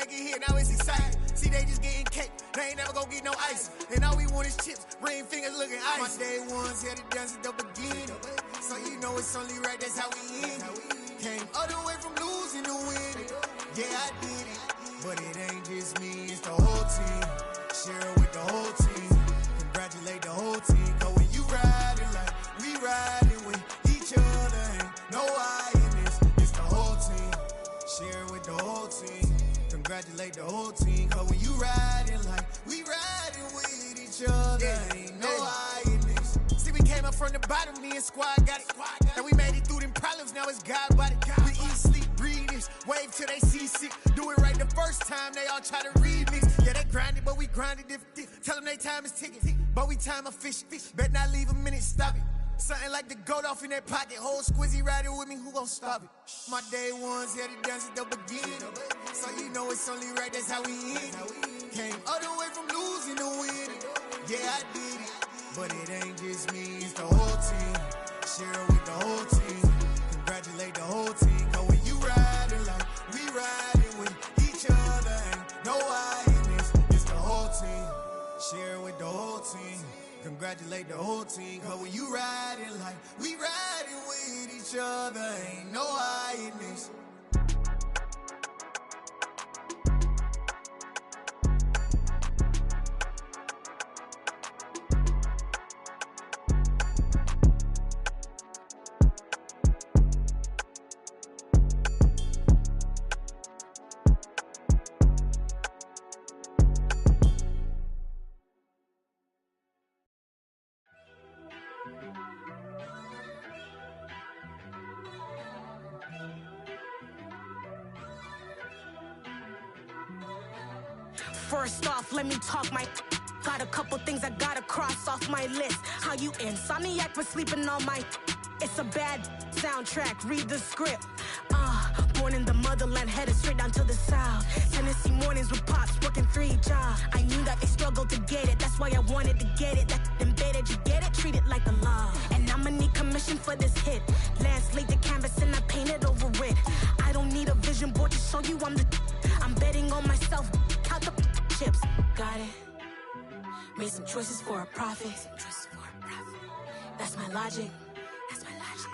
make it hit, now it's exciting. See, they just getting cake, they ain't never gonna get no ice. And all we want is chips, ring fingers looking ice. My day ones had to dance at the beginning. So you know it's only right, that's how we end. Came all the way from losing to winning. Yeah, I did it, but it ain't just me, it's the whole team. Share it with the whole team. Congratulate the whole team. Cause when you riding like we riding with each other, ain't no I in this, it's the whole team. Share it with the whole team. Congratulate the whole team. Cause when you riding like we riding with each other, ain't no I in this. See, we came up from the bottom, me and squad got it. And we made it through them problems, now it's God body. We eat, sleep, breathe this, wave till they see sick. Do it right the first time, they all try to remix. Yeah, they grinded, but we grinded different. Tell them they time is ticking, but we time efficient. Bet not leave a minute, stop it. Something like the goat off in that pocket. Whole squizzy riding with me, who gon' stop it? My day ones had to dance at the beginning. So you know it's only right, that's how we end. Came all the way from losing to winning. Yeah, I did it, but it ain't just me, it's the whole team. Share it with the whole team. Congratulate the whole team. Cause when you riding like we riding with each other, ain't no I in this, it's the whole team. Share it with the whole team. Congratulate the whole team. Cause when you riding like we riding with each other, ain't no I in this. First off, let me talk my. Got a couple things I gotta cross off my list. How you insomniac for sleeping on my. It's a bad soundtrack, read the script. Born in the motherland, headed straight down to the south. Tennessee mornings with pops, working 3 jobs. I knew that they struggled to get it, that's why I wanted to get it. That embedded, you get it, treat it like a law. And I'ma need commission for this hit. Lance laid the canvas and I painted over it. I don't need a vision board to show you I'm the. I'm betting on myself, count the chips. Got it. Made some choices for a profit. That's my logic.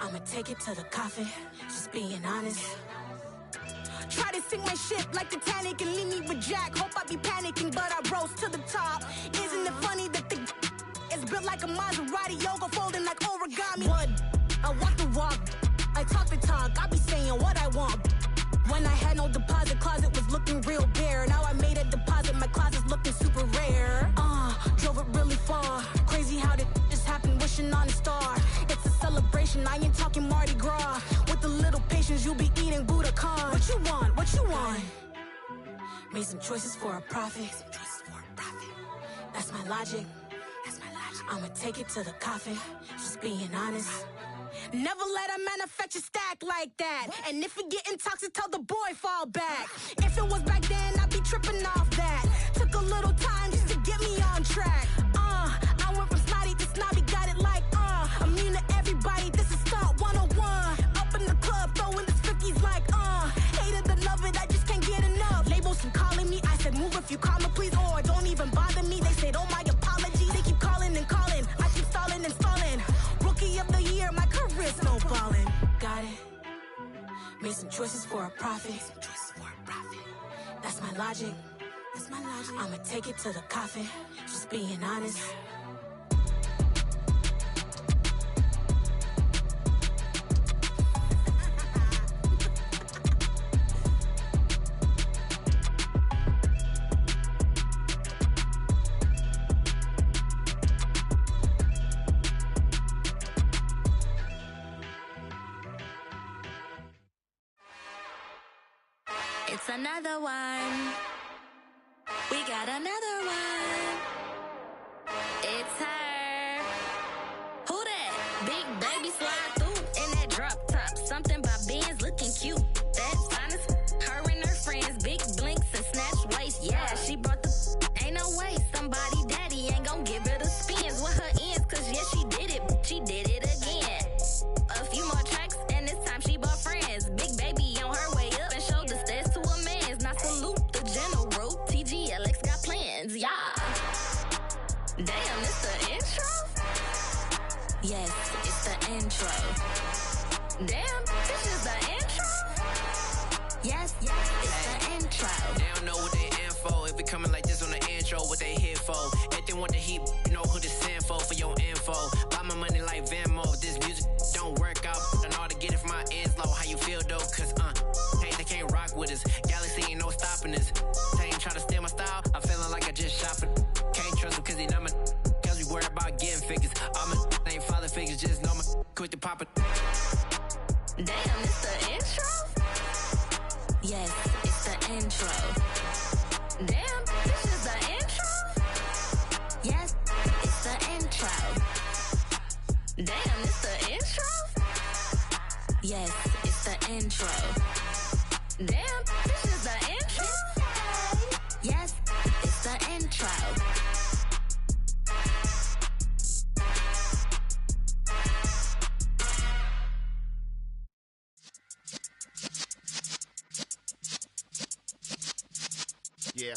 I'ma take it to the coffin. Just being honest. Try to sink my ship like Titanic and leave me with Jack. Hope I be panicking, but I rose to the top. Isn't it funny that the is built like a Maserati, yoga folding like origami? What? I walk the walk. I talk the talk. I be saying what I want. When I had no deposit, closet was looking real bare. Now I made a deposit, my closet's looking super rare. Drove it really far. Crazy how did this happen, wishing on a star. It's a celebration, I ain't talking Mardi Gras. With a little patience, you'll be eating Budokan. What you want? What you want? Made some choices for a profit. That's my logic. I'ma take it to the coffin. Just being honest. Never let a manufacture stack like that. And if it getting toxic, tell the boy fall back. If it was back then, I'd be tripping off that. Took a little time just to get me on track. I went from snotty to snobby, got it like immune to everybody, this is stunt 101. Up in the club, throwing the 50s like hated to love it, I just can't get enough. Labels from calling me, I said move if you call me please, or don't even bother me. They said oh my apology, they keep calling and calling. I keep stalling and stalling. Rookie of the year, my career's snowballing. Got it. Made some choices for a profit. That's my logic. I'ma take it to the coffin. Just being honest. It's another one. We got another one. It's her. Who that? Big baby slide through in that drop top. Something about Benz looking cute. That's honest. Her and her friends, big blinks and snatch waist. Yeah, she brought the. Ain't no way somebody daddy ain't gon' give her the spins with her ends. Cause yeah, she did it. She did it again. A few more tracks and this time she bought friends. Big baby on her way up and showed the stairs to a man's. Now salute the general. Damn, this is the intro? Yes, it's the intro. They don't know what they in for. If we coming like this on the intro, what they here for? Everything want the heat, you know who to send for your info. Buy my money like Venmo. This music don't work out. And all to get it from my ends low. How you feel though? Cause hey, they can't rock with us. Galaxy ain't no stopping us. They ain't try to steal my style. I'm feeling like I just shot for. Can't trust him cause he not my. Cause we worried about getting figures. All my ain't father figures. Just know my quick to pop it. Damn, it's the intro? Yes, it's the intro. Damn, this is the intro? Yes, it's the intro. Damn, it's the intro? Yes, it's the intro. Damn, this is the intro? Yes, it's the intro. Yeah.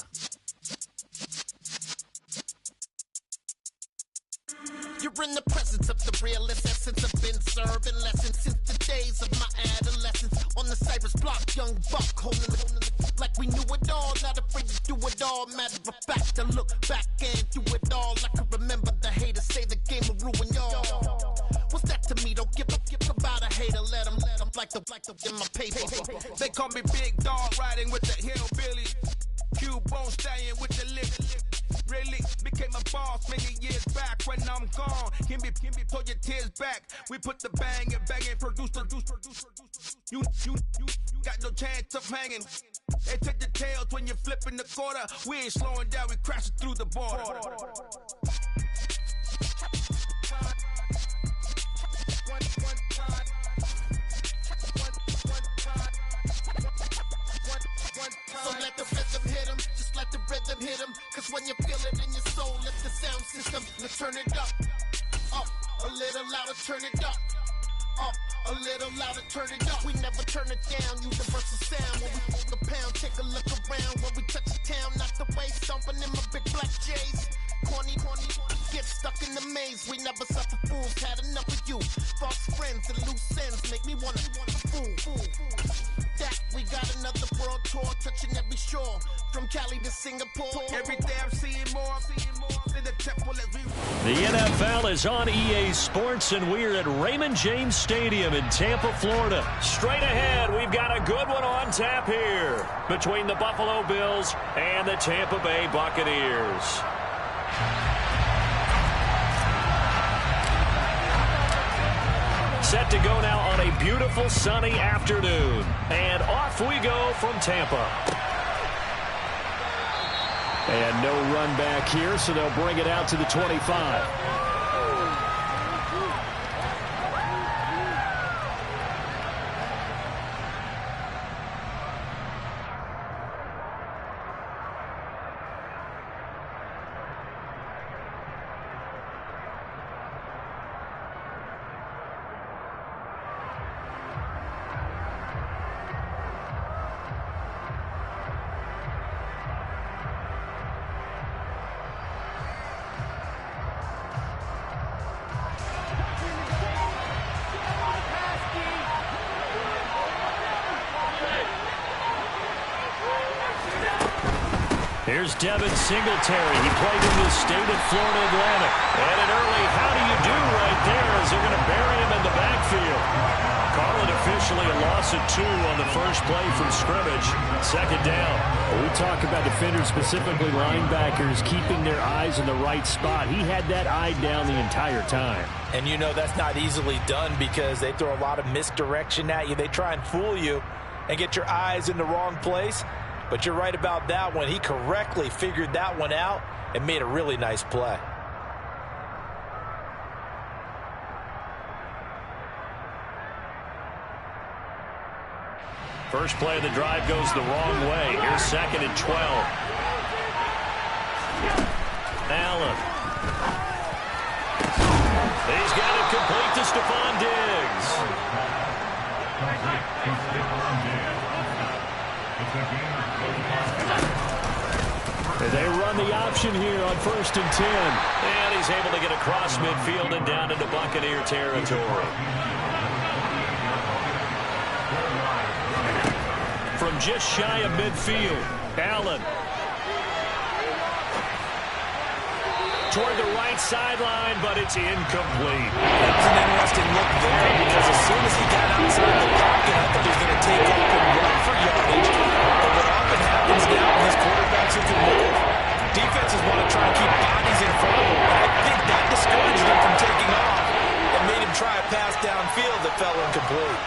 You're in the presence of the realest essence. I've been serving lessons since the days of my adolescence. On the Cypress block, young buck holding it like we knew it all. Not afraid to do it all. Matter of fact, I look back and do it all. I can remember the haters say the game will ruin y'all. What's that to me? Don't give about a hater. Let them like the in my paper. They call me Big Dog, riding with the hillbilly. Cubone staying with the lip. Really became a boss many years back. When I'm gone, can be pull your tears back. We put the bang and produce. You got no chance of hanging. They take the tails when you're flipping the quarter. We ain't slowing down, we crashing through the border. So let the rhythm hit him, just let the rhythm hit him. Cause when you feel it in your soul, let the sound system, let's turn it up, a little louder, turn it up, a little louder, turn it up. We never turn it down, universal sound. When we hold the pound, take a look around. When we touch the town, not the way, stomping in my big black J's. Corny, get stuck in the maze. We never suffer fools, had enough of you. False friends and loose ends make me wanna fool. That we got another world tour, touching every shore, from Cali to Singapore. Every day I'm seeing more in the temple as we. The NFL is on EA Sports, and we're at Raymond James Stadium in Tampa, Florida. Straight ahead, we've got a good one on tap here between the Buffalo Bills and the Tampa Bay Buccaneers. Set to go now on a beautiful sunny afternoon. And off we go from Tampa. And no run back here, so they'll bring it out to the 25. Here's Devin Singletary. He played in the state of Florida Atlantic. And an early how do you do right there as they're going to bury him in the backfield. Call it officially a loss of 2 on the first play from scrimmage. Second down. Well, we talk about defenders, specifically linebackers, keeping their eyes in the right spot. He had that eye down the entire time. And you know that's not easily done because they throw a lot of misdirection at you. They try and fool you and get your eyes in the wrong place. But you're right about that one. He correctly figured that one out and made a really nice play. First play of the drive goes the wrong way. Here's 2nd and 12. Allen. He's got it complete to Stephon Diggs. They run the option here on 1st and 10. And he's able to get across midfield and down into Buccaneer territory. from just shy of midfield. Allen. Toward the right sideline, but it's incomplete. That was an interesting look there because as soon as he got outside the pocket, I thought he was going to take off and run for yardage. But what often happens now when his quarterbacks who can move, defenses want to try and keep bodies in front of him. And I think that discouraged him from taking off and made him try a pass downfield that fell incomplete.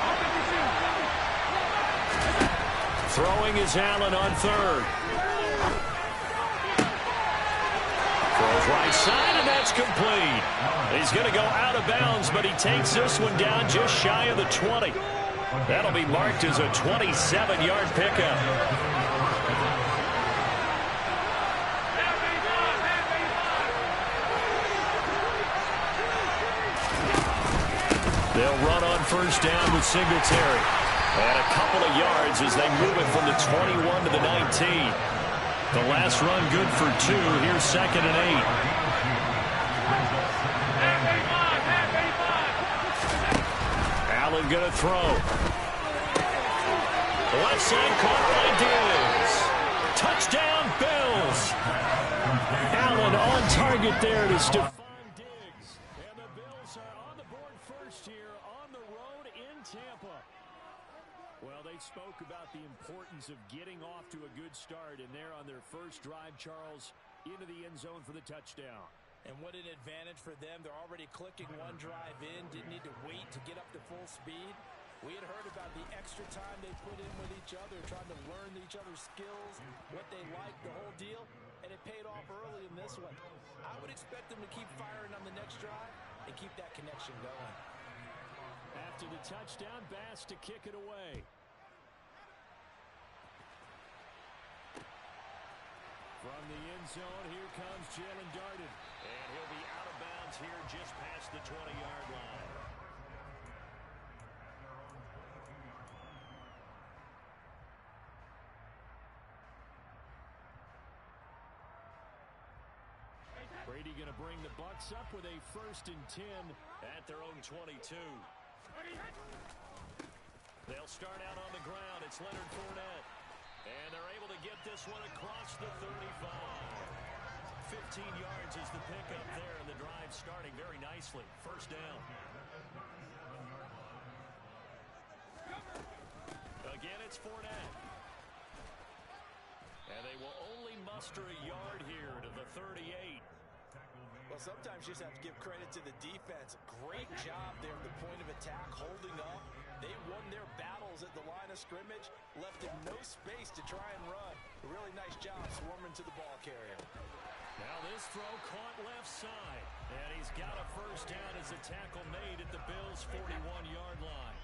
Throwing is Allen on third. Throws right side, and that's complete. He's going to go out of bounds, but he takes this one down just shy of the 20. That'll be marked as a 27-yard pickup. They'll run on first down with Singletary. And a couple of yards as they move it from the 21 to the 19. The last run good for 2. Here's 2nd and 8. Allen going to throw. The left side caught by Diggs. Touchdown, Bills. Allen on target there to Stephon Diggs. And the Bills are on the board first here on the road in Tampa. Well, they spoke about the importance of getting off to a good start, and they're on their first drive, Charles, into the end zone for the touchdown. And what an advantage for them. They're already clicking one drive in, didn't need to wait to get up to full speed. We had heard about the extra time they put in with each other, trying to learn each other's skills, what they like, the whole deal, and it paid off early in this one. I would expect them to keep firing on the next drive and keep that connection going. After the touchdown, Bass to kick it away. From the end zone, here comes Jalen Darden. And he'll be out of bounds here just past the 20-yard line. Brady going to bring the Bucs up with a 1st and 10 at their own 22. They'll start out on the ground. It's Leonard Fournette. And they're able to get this one across the 35. 15 yards is the pickup there, and the drive starting very nicely. First down. Again, it's Fournette. And they will only muster a yard here to the 38. Well, sometimes you just have to give credit to the defense. Great job there at the point of attack, holding up. They won their battles at the line of scrimmage, left him no space to try and run. A really nice job swarming to the ball carrier. Now this throw caught left side. And he's got a first down as a tackle made at the Bills' 41-yard line.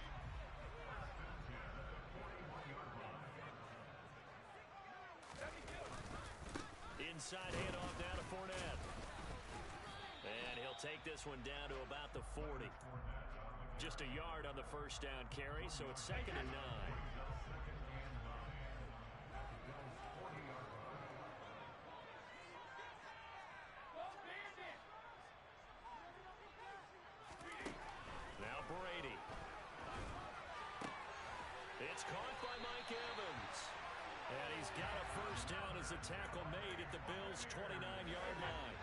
Inside handoff down to Fournette. And he'll take this one down to about the 40. Just a yard on the first down carry, so it's 2nd and 9. Now Brady. It's caught by Mike Evans. And he's got a first down as a tackle made at the Bills' 29-yard line.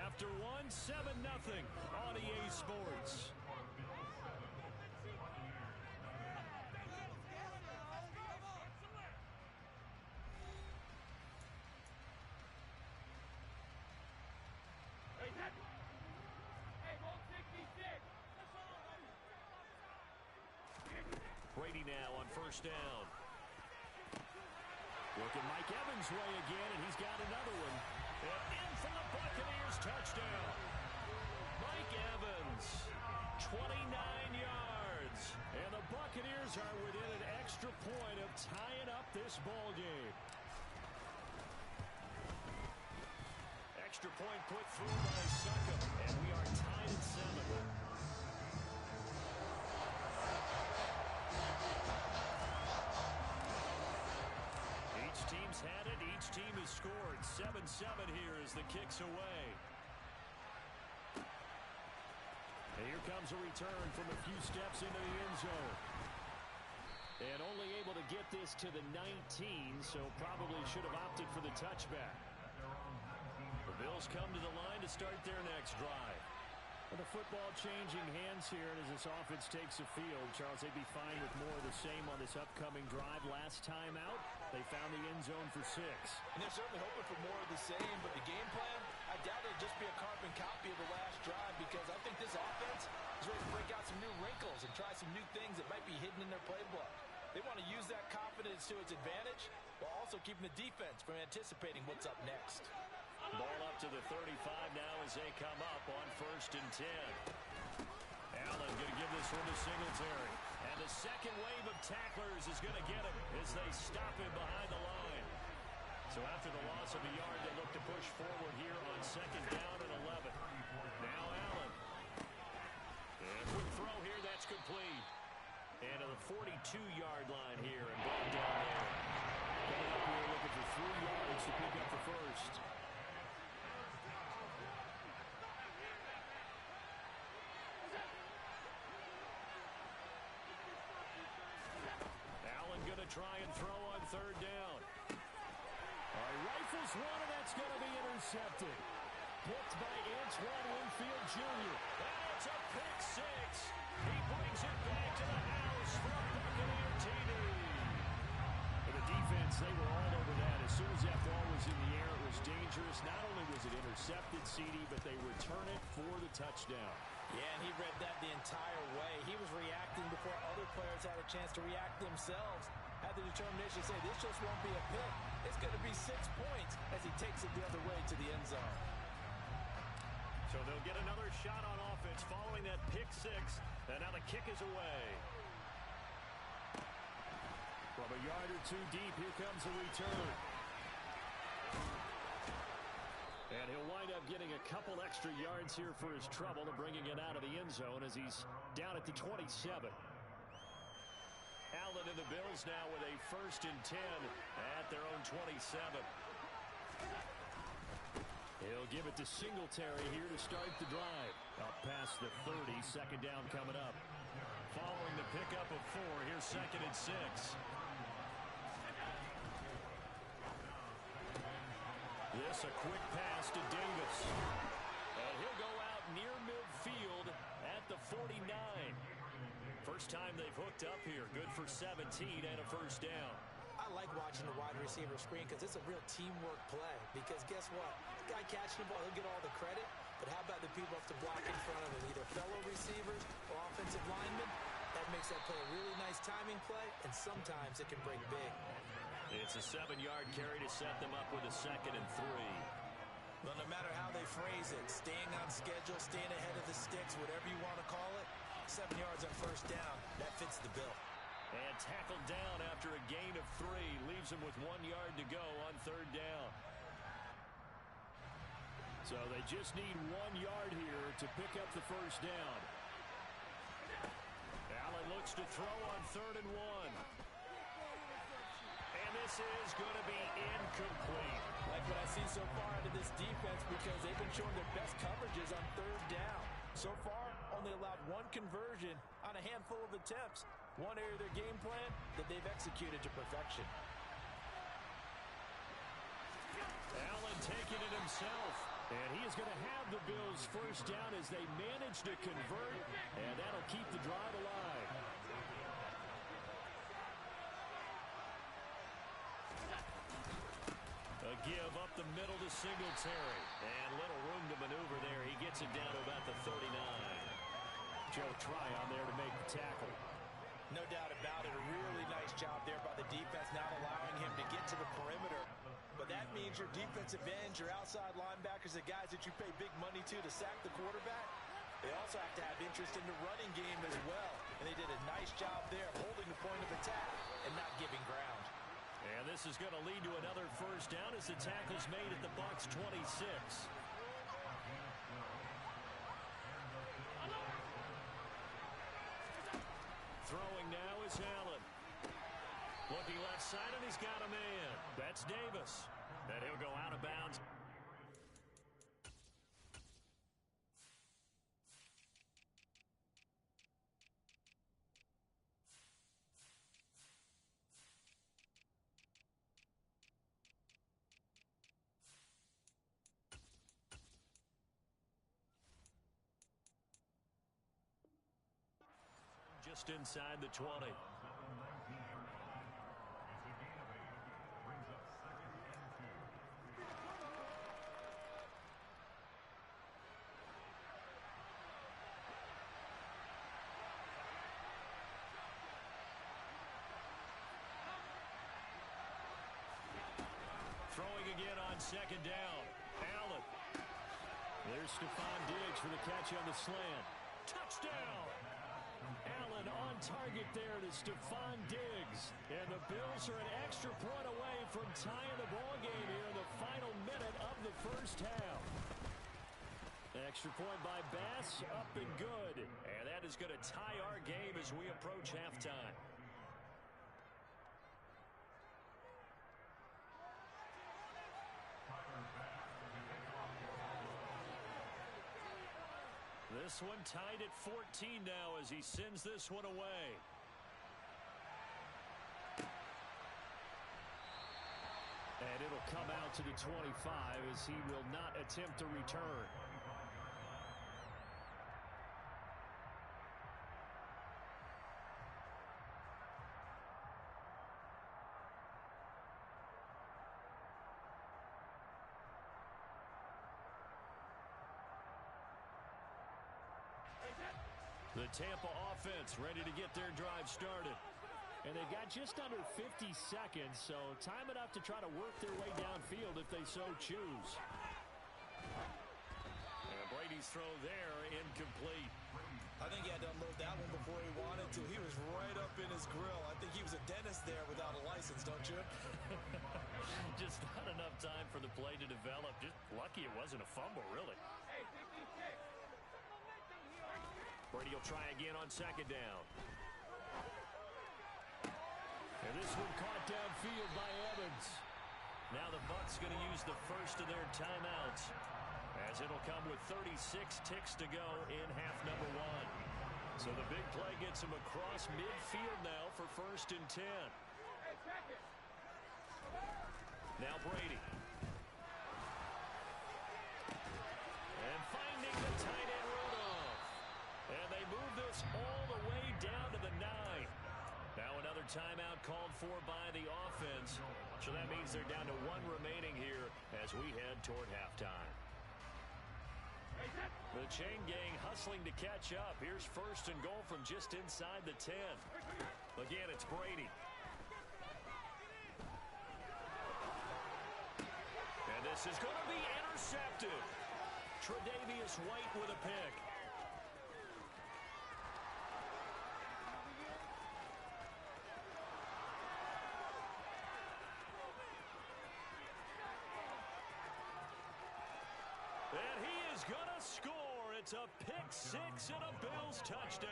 After one, 7-0 on EA Sports. Brady now on first down. Look at Mike Evans' way again, and he's got another one. And in for the Buccaneers touchdown. Mike Evans, 29 yards. And the Buccaneers are within an extra point of tying up this ball game. Extra point put through by Succop, and we are tied at 7. Each team's had it. Each team has scored. 7-7 here as the kick's away. And here comes a return from a few steps into the end zone. And only able to get this to the 19, so probably should have opted for the touchback. The Bills come to the line to start their next drive. With the football changing hands here as this offense takes the field, Charles, they'd be fine with more of the same on this upcoming drive. Last time out, they found the end zone for 6. And they're certainly hoping for more of the same, but the game plan, I doubt it'll just be a carbon copy of the last drive, because I think this offense is ready to break out some new wrinkles and try some new things that might be hidden in their playbook. They want to use that confidence to its advantage while also keeping the defense from anticipating what's up next. Ball up to the 35 now as they come up on 1st and 10. Allen going to give this one to Singletary. And the second wave of tacklers is going to get him as they stop him behind the line. So after the loss of a yard, they look to push forward here on 2nd down and 11. Now Allen. And quick throw here, that's complete. And to the 42-yard line here and brought down there. Coming up here looking for 3 yards to pick up the first. Allen going to try and throw on 3rd down. All right, rifles one, and that's going to be intercepted. Picked by Antoine Winfield Jr. And it's a pick 6. He brings it back to the house for a Buccaneer TD. For the defense, they were all over that. As soon as that ball was in the air, it was dangerous. Not only was it intercepted, CD, but they return it for the touchdown. Yeah, and he read that the entire way. He was reacting before other players had a chance to react themselves. Had the determination to say, this just won't be a pick. It's going to be 6 points as he takes it the other way to the end zone. So they'll get another shot on offense following that pick 6. And now the kick is away. From a yard or 2 deep, here comes the return. And he'll wind up getting a couple extra yards here for his trouble and bringing it out of the end zone as he's down at the 27. Allen and the Bills now with a 1st and 10 at their own 27. He'll give it to Singletary here to start the drive. Up past the 30, 2nd down coming up. Following the pickup of 4, here's 2nd and 6. This a quick pass to Davis. And he'll go out near midfield at the 49. First time they've hooked up here. Good for 17 and a 1st down. I like watching the wide receiver screen because it's a real teamwork play. Because guess what? The guy catching the ball, he'll get all the credit. But how about the people have to block in front of him, either fellow receivers or offensive linemen? That makes that play a really nice timing play, and sometimes it can break big. It's a 7-yard carry to set them up with a 2nd and 3. Well, no matter how they phrase it, staying on schedule, staying ahead of the sticks, whatever you want to call it, 7 yards on 1st down, that fits the bill. And tackled down after a gain of 3. Leaves him with 1 yard to go on 3rd down. So they just need 1 yard here to pick up the 1st down. Allen looks to throw on 3rd and 1. And this is going to be incomplete. Like what I've seen so far out of this defense, because they've been showing their best coverages on 3rd down. So far, only allowed 1 conversion on a handful of attempts. One area of their game plan that they've executed to perfection. Allen taking it himself. And he is going to have the Bills 1st down as they manage to convert. And that'll keep the drive alive. A give up the middle to Singletary. And little room to maneuver there. He gets it down to about the 39. Joe Tryon there to make the tackle. No doubt about it. A really nice job there by the defense, not allowing him to get to the perimeter. But that means your defensive ends, your outside linebackers, the guys that you pay big money to sack the quarterback, they also have to have interest in the running game as well. And they did a nice job there holding the point of attack and not giving ground. And this is going to lead to another 1st down as the tackle's made at the Bucs 26. Throwing now is Allen. Looking left side, and he's got a man. That's Davis. And he'll go out of bounds. just inside the 20. Throwing again on second down. Allen. There's Stephon Diggs for the catch on the slant. Touchdown! Allen on target there to Stephon Diggs. And the Bills are an extra point away from tying the ball game here in the final minute of the first half. Extra point by Bass, up and good. And that is going to tie our game as we approach halftime. This one tied at 14 now as he sends this one away. And it'll come out to the 25 as he will not attempt to return. The Tampa offense ready to get their drive started. And they've got just under 50 seconds, so time enough to try to work their way downfield if they so choose. And Brady's throw there incomplete. I think he had to unload that one before he wanted to. He was right up in his grill. I think he was a dentist there without a license, don't you? Just not enough time for the play to develop. Just lucky it wasn't a fumble, really. Brady will try again on second down. And this one caught downfield by Evans. Now the Bucs going to use the first of their timeouts, as it'll come with 36 ticks to go in half number one. So the big play gets him across midfield now for 1st and 10. Now Brady. And finding the tight end runoff. And they move this all the way down to the 9. Now another timeout called for by the offense. So that means they're down to 1 remaining here as we head toward halftime. The chain gang hustling to catch up. Here's 1st and goal from just inside the 10. Again, it's Brady. And this is going to be intercepted. Tre'Davious White with a pick. And he is going to score. It's a pick 6 and a Bills touchdown.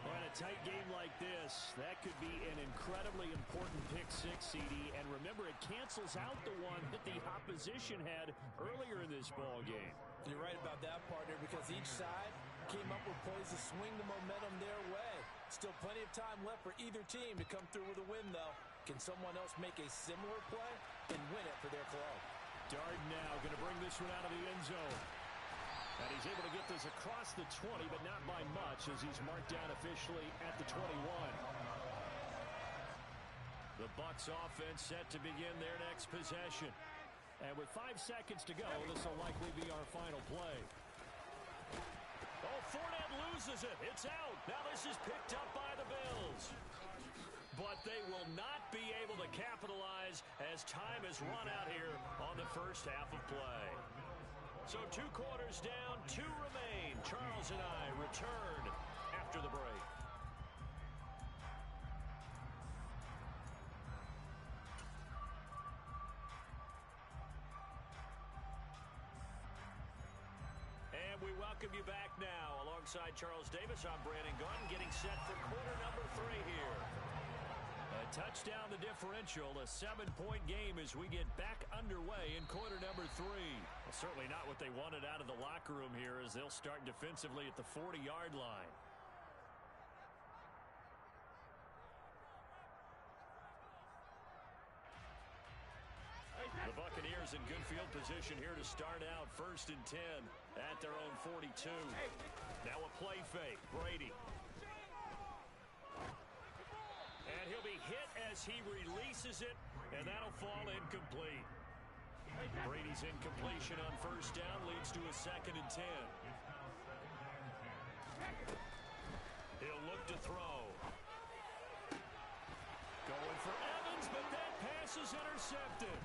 In a tight game like this, that could be an incredibly important pick 6, CD. And remember, it cancels out the one that the opposition had earlier in this ball game. You're right about that, partner, because each side came up with plays to swing the momentum their way. Still plenty of time left for either team to come through with a win, though. Can someone else make a similar play and win it for their club? Darden now going to bring this one out of the end zone. And he's able to get this across the 20, but not by much, as he's marked down officially at the 21. The Bucs offense set to begin their next possession. And with 5 seconds to go, this will likely be our final play. Oh, Fournette loses it. It's out. Now this is picked up by the Bills. But they will not be able to capitalize as time has run out here on the first half of play. So 2 quarters down, 2 remain. Charles and I return after the break. And we welcome you back now. Alongside Charles Davis, I'm Brandon Gunn, getting set for quarter number 3 here. A touchdown the differential, a 7-point game as we get back underway in quarter number 3. Well, certainly not what they wanted out of the locker room here, as they'll start defensively at the 40-yard line. The Buccaneers in good field position. position here to start out 1st and 10 at their own 42. Now a play fake. Brady. And he'll be hit as he releases it, and that'll fall incomplete. Brady's incompletion on 1st down leads to a 2nd and 10. He'll look to throw. Going for Evans, but that pass is intercepted.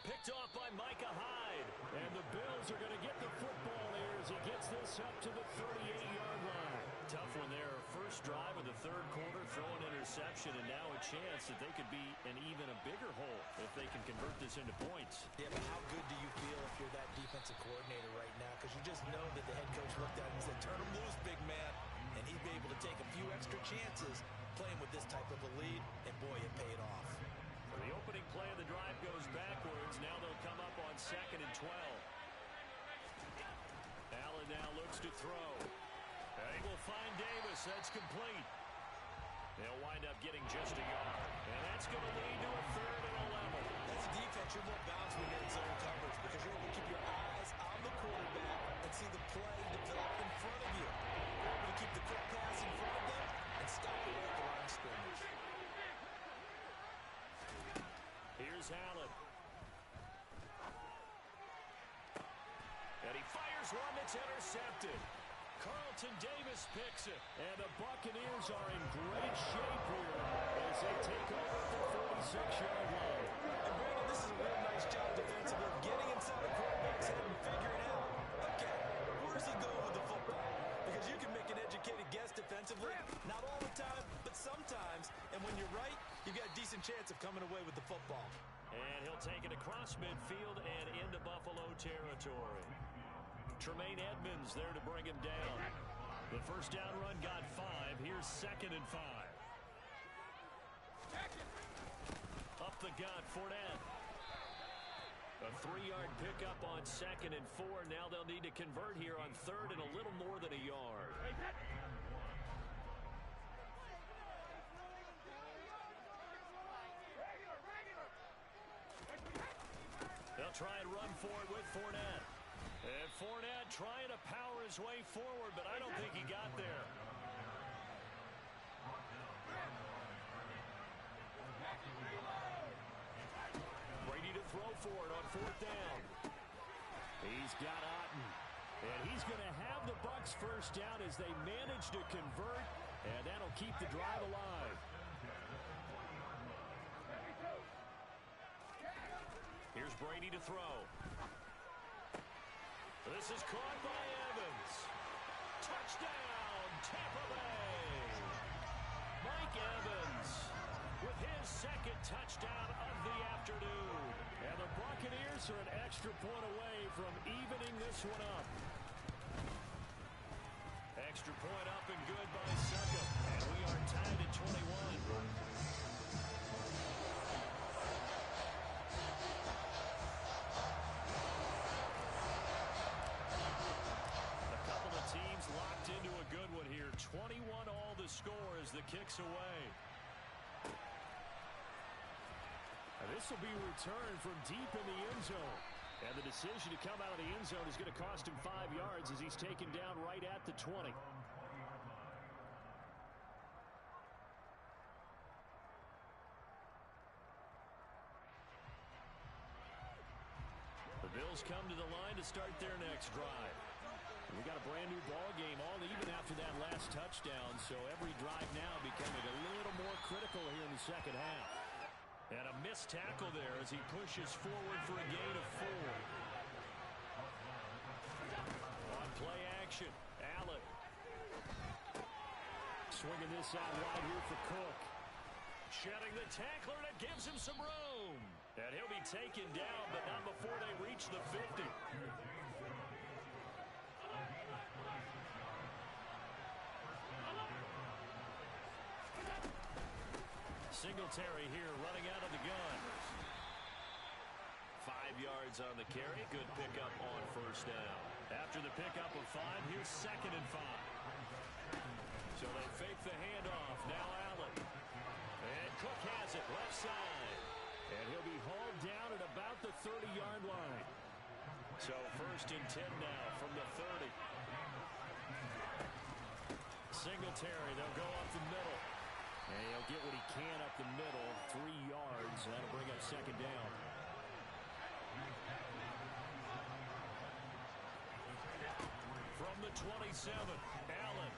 Picked off by Micah Hyde. And the Bills are going to get the football here as he gets this up to the 38-yard line. Tough one there. First drive of the 3rd quarter, throw an interception, and now a chance that they could be an even a bigger hole if they can convert this into points. Yeah, but how good do you feel if you're that defensive coordinator right now? Because you just know that the head coach looked at him and said, turn him loose, big man. And he'd be able to take a few extra chances playing with this type of a lead, and boy, it paid off. The opening play of the drive goes backwards. Now they'll come up on 2nd and 12. Allen now looks to throw. He will find Davis. That's complete. They'll wind up getting just a yard. And that's going to lead to a 3rd and 11. As a defense, you're more balanced when you're in zone coverage because you're able to keep your eyes on the quarterback and see the play develop in front of you. You're able to keep the quick pass in front of them and stop it at the line of scrimmage. Here's Allen. And he fires one that's intercepted. Carlton Davis picks it. And the Buccaneers are in great shape here as they take over at the 46-yard line. And Brandon, this is a real nice job defensively of getting inside the quarterback's head and figuring out, okay, where's he going with the football? Because you can make an educated guess defensively, not all the time, but sometimes. And when you're right, you've got a decent chance of coming away with the football. And he'll take it across midfield and into Buffalo territory. Tremaine Edmonds there to bring him down. The 1st down run got 5. Here's 2nd and 5. Up the gut, Fournette. A 3-yard pickup on 2nd and 4. Now they'll need to convert here on 3rd and a little more than a yard. They'll try and run for it with Fournette. And Fournette trying to power his way forward, but I don't think he got there. Brady to throw for it on 4th down. He's got Otten. And he's going to have the Bucs 1st down as they manage to convert, and that'll keep the drive alive. Here's Brady to throw. This is caught by Evans. Touchdown, Tampa Bay. Mike Evans with his 2nd touchdown of the afternoon. And the Buccaneers are an extra point away from evening this one up. Extra point up and good by Succop. And we are tied at 21. Teams locked into a good one here. 21 all the score as the kick's away. And this will be returned from deep in the end zone. And the decision to come out of the end zone is going to cost him 5 yards as he's taken down right at the 20. The Bills come to the line to start their next drive. We got a brand new ball game, all even after that last touchdown, so every drive now becoming a little more critical here in the 2nd half. And a missed tackle there as he pushes forward for a gain of 4. On play action, Allen. Swinging this out wide here for Cook. Shedding the tackler, and it gives him some room. And he'll be taken down, but not before they reach the 50. Singletary here running out of the gun. 5 yards on the carry. Good pickup on 1st down. After the pickup of 5, here's 2nd and 5. So they fake the handoff. Now Allen. And Cook has it left side. And he'll be hauled down at about the 30-yard line. So 1st and 10 now from the 30. Singletary, they'll go up the middle. And he'll get what he can up the middle, 3 yards. That'll bring up 2nd down. From the 27, Allen.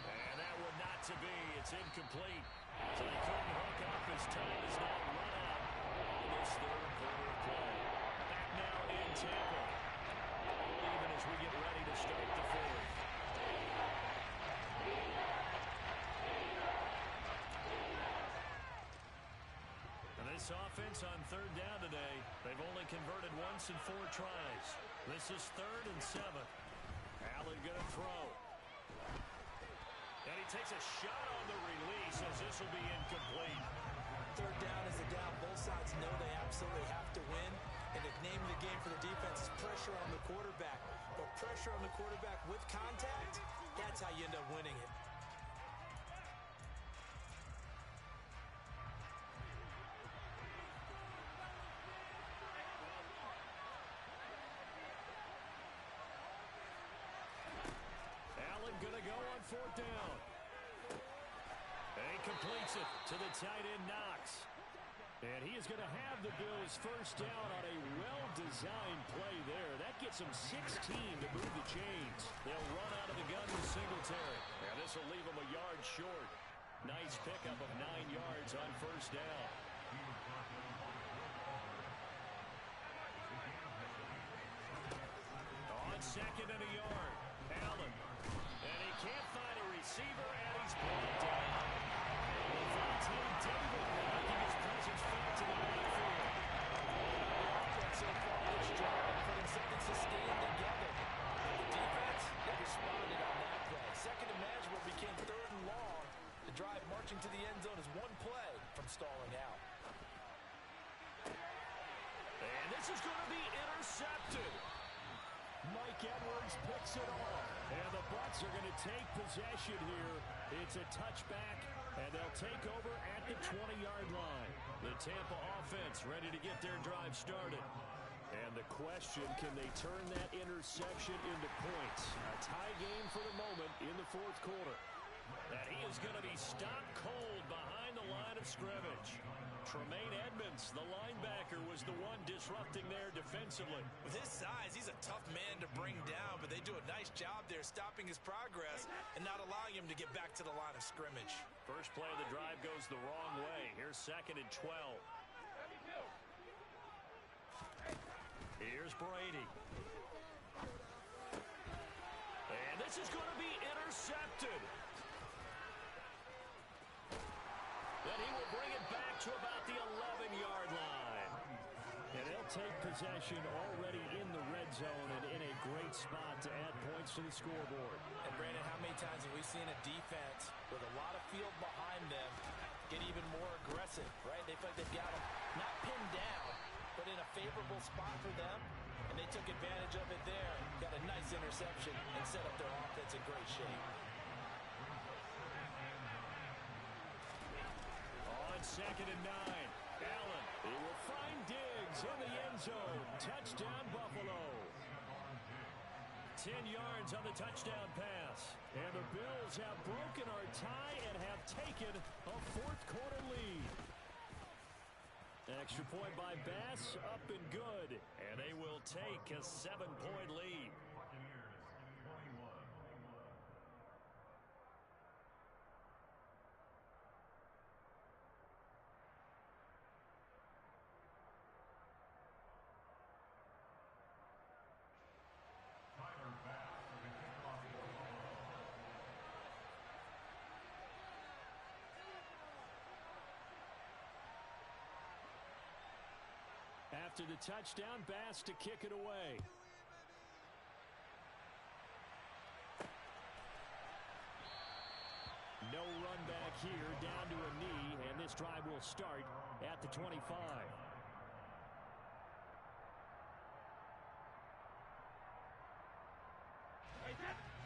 And that one not to be. It's incomplete. So they couldn't hook up. His time is not run out on this 3rd quarter of play. Back now in Tampa. Even as we get ready to start the 4th. And this offense on 3rd down today, they've only converted once in 4 tries. This is 3rd and 7. Allen going to throw. And he takes a shot on the release as this will be incomplete. 3rd down is a down. Both sides know they absolutely have to win. And the name of the game for the defense is pressure on the quarterback. But pressure on the quarterback with contact, that's how you end up winning it. Going to go on 4th down. And he completes it to the tight end, Knox. And he is going to have the Bills' 1st down on a well-designed play there. That gets them 16 to move the chains. They'll run out of the gun with Singletary. And this will leave them a yard short. Nice pickup of 9 yards on 1st down. On 2nd and a yard, Allen. And he can't find a receiver, and he's brought down. Levante David making his presence felt to the backfield. Offense so far this drive, putting seconds to stand together. The defense, they responded on that play. 2nd and manageable became 3rd and long. The drive marching to the end zone is 1 play from stalling out. And this is going to be intercepted. Mike Edwards picks it off. And the Bucs are going to take possession here. It's a touchback, and they'll take over at the 20-yard line. The Tampa offense ready to get their drive started. And the question, can they turn that interception into points? A tie game for the moment in the 4th quarter. And he is going to be stopped cold behind the line of scrimmage. Tremaine Edmonds, the linebacker, was the one disrupting there defensively. With his size, he's a tough man to bring down, but they do a nice job there stopping his progress and not allowing him to get back to the line of scrimmage. First play of the drive goes the wrong way. Here's 2nd and 12. Here's Brady. And this is going to be intercepted. Then he will bring it back to about the 11-yard line. And they'll take possession already in the red zone and in a great spot to add points to the scoreboard. And Brandon, how many times have we seen a defense with a lot of field behind them get even more aggressive, right? They feel like they've got them not pinned down, but in a favorable spot for them. And they took advantage of it there. Got a nice interception and set up their offense in great shape. On 2nd and 9, Allen. He will find Diggs in the end zone. Touchdown, Buffalo. 10 yards on the touchdown pass. And the Bills have broken our tie and have taken a 4th quarter lead. Extra point by Bass, up and good. And they will take a 7-point lead. After the touchdown, Bass to kick it away. No run back here, down to a knee, and this drive will start at the 25.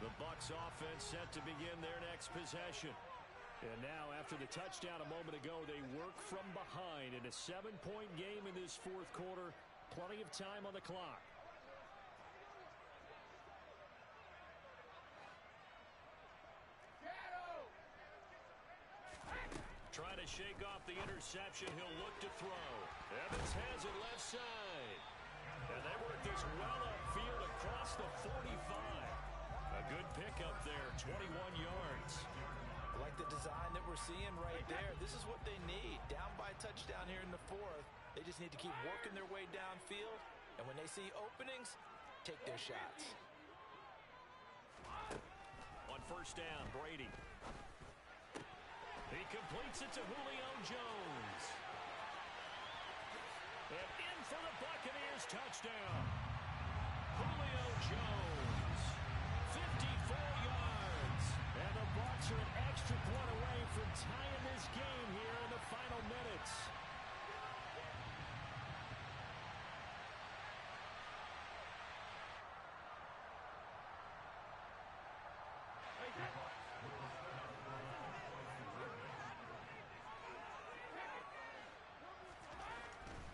The Bucs offense set to begin their next possession. And now, after the touchdown a moment ago, they work from behind in a 7-point game in this 4th quarter. Plenty of time on the clock. to shake off the interception. He'll look to throw. Evans has it left side. And they work this well upfield across the 45. A good pickup there, 21 yards. I like the design that we're seeing right there. This is what they need. Down by a touchdown here in the fourth. They just need to keep working their way downfield. And when they see openings, take their shots. On first down, Brady. He completes it to Julio Jones. And in for the Buccaneers touchdown. Julio Jones, 54 yards. And the Bucs are an extra point away from tying this game here in the final minutes.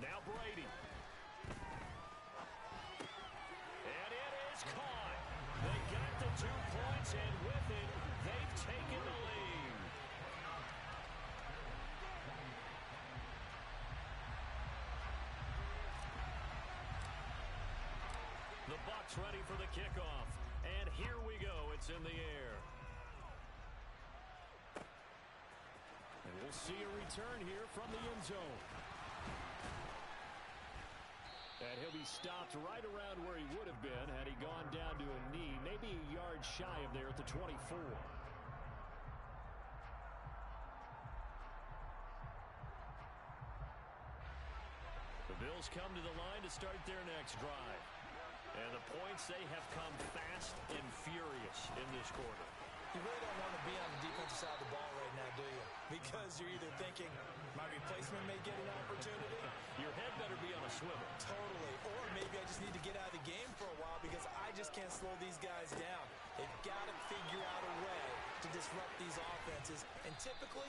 Now Brady. And it is caught. They got the 2 points, and with it, they've taken the lead. The Bucs ready for the kickoff. And here we go. It's in the air. And we'll see a return here from the end zone. And he'll be stopped right around where he would have been had he gone down to a knee, maybe a yard shy of there at the 24. The Bills come to the line to start their next drive. And the points, they have come fast and furious in this quarter. You really don't want to be on the defensive side of the ball right now, do you? Because you're either thinking, my replacement may get an opportunity. Your head better be on a swivel. Totally. Or maybe I just need to get out of the game for a while because I just can't slow these guys down. They've got to figure out a way to disrupt these offenses. And typically,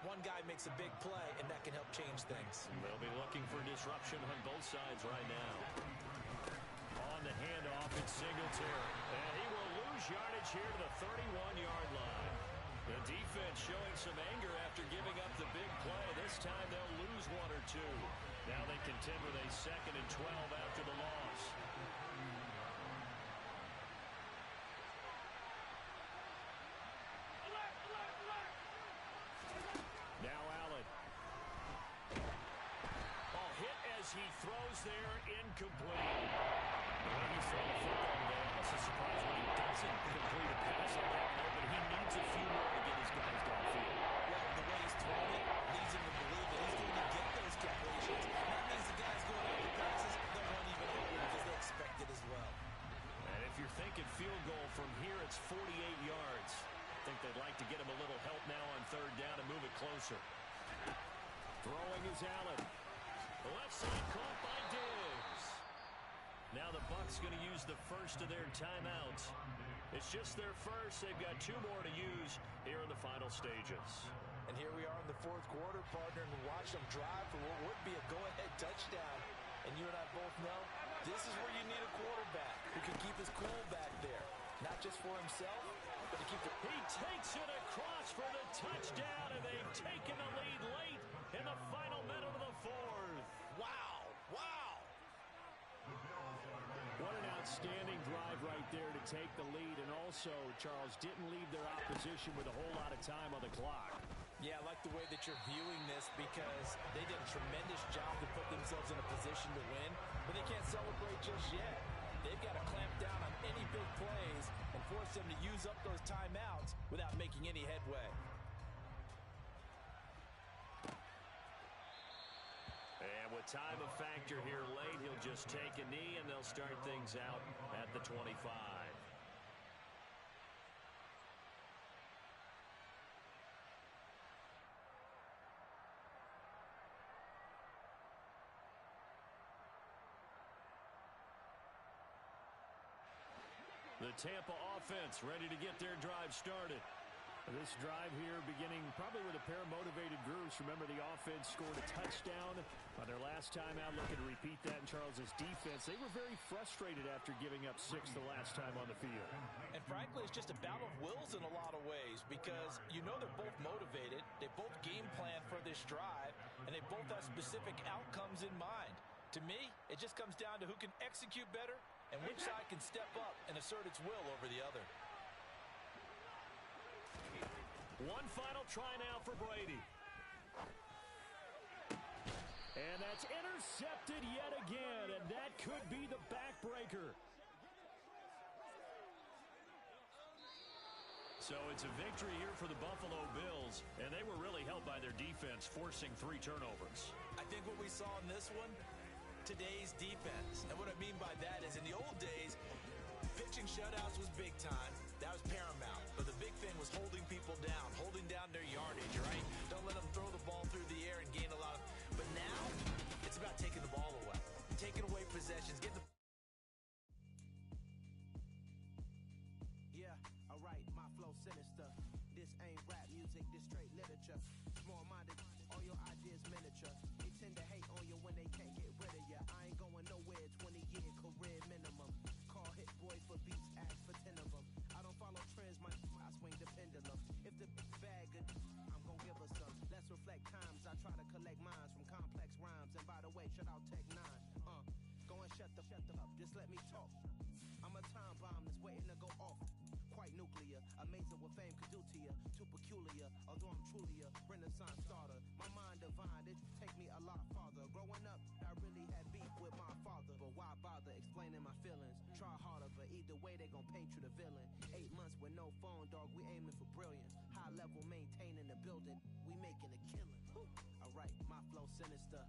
one guy makes a big play, and that can help change things. They'll be looking for disruption on both sides right now. On the handoff, it's Singletary. And he will lose yardage here to the 31-yard line. The defense showing some anger after giving up the big play. This time they'll lose 1 or 2. Now they contend with a 2nd and 12 after the loss. Now Allen. Ball hit as he throws there, incomplete. When you throw the football today, I'm also surprised when he doesn't complete a pass like that, but he needs a few more to get his guys downfield. Well, the way he's throwing it leads him to believe that he's going to get those completions. That means the guys going out the passes, they'll run even harder because they expect it as well. And if you're thinking field goal from here, it's 48 yards. I think they'd like to get him a little help now on 3rd down and move it closer. Throwing is Allen. The left side caught by Diggs. Now the Bucs going to use the first of their timeouts. It's just their first. They've got 2 more to use here in the final stages. And here we are in the 4th quarter, partner, and watch them drive for what would be a go-ahead touchdown. And you and I both know this is where you need a quarterback who can keep his cool back there. Not just for himself, but to keep the... He takes it across for the touchdown, and they've taken the lead late in the final minute of the 4th. Wow! Wow! What an outstanding drive right there to take the lead. And also, Charles, didn't leave their opposition with a whole lot of time on the clock. Yeah, I like the way that you're viewing this because they did a tremendous job to put themselves in a position to win, but they can't celebrate just yet. They've got to clamp down on any big plays and force them to use up those timeouts without making any headway. And with time a factor here late, he'll just take a knee, and they'll start things out at the 25. The Tampa offense ready to get their drive started. This drive here beginning probably with a pair of motivated groups. Remember, the offense scored a touchdown on their last time out. Looking to repeat that in Charles's defense. They were very frustrated after giving up 6 the last time on the field. And frankly, it's just a battle of wills in a lot of ways because you know they're both motivated. They both game plan for this drive, and they both have specific outcomes in mind. To me, it just comes down to who can execute better and which side can step up and assert its will over the other. One final try now for Brady. And that's intercepted yet again, and that could be the backbreaker. So it's a victory here for the Buffalo Bills, and they were really helped by their defense, forcing 3 turnovers. I think what we saw in this one, today's defense. And what I mean by that is in the old days, pitching shutouts was big time. That was paramount. But the big thing was holding people down, holding down their yardage, right? Don't let them throw the ball through the air and gain a lot of... But now, it's about taking the ball away. Taking away possessions, getting the... Yeah, alright, my flow sinister. This ain't rap music, this straight literature. Small-minded, all your ideas miniature. They tend to hate on you when they can't get rid of you. I ain't going nowhere, 20-year career minimum. Call hit boy for beats, ask for 10 of them. I don't follow trends, I swing the pendulum. If the bag good, I'm gonna give her some. Let's reflect times, I try to collect minds from complex rhymes. And by the way, shout out Tech 9. Go and shut the up, just let me talk. I'm a time bomb that's waiting to go off. Quite nuclear, amazing what fame could do to you. Too peculiar, although I'm truly a renaissance starter. My mind divine, it take me a lot farther. Growing up, I really had beef with my father. But why bother explaining my feelings? Try harder, but either way they gon' paint you the villain. 8 months with no phone, dog, we aiming for brilliance. High level maintaining the building, we making a killing. Alright, my flow sinister.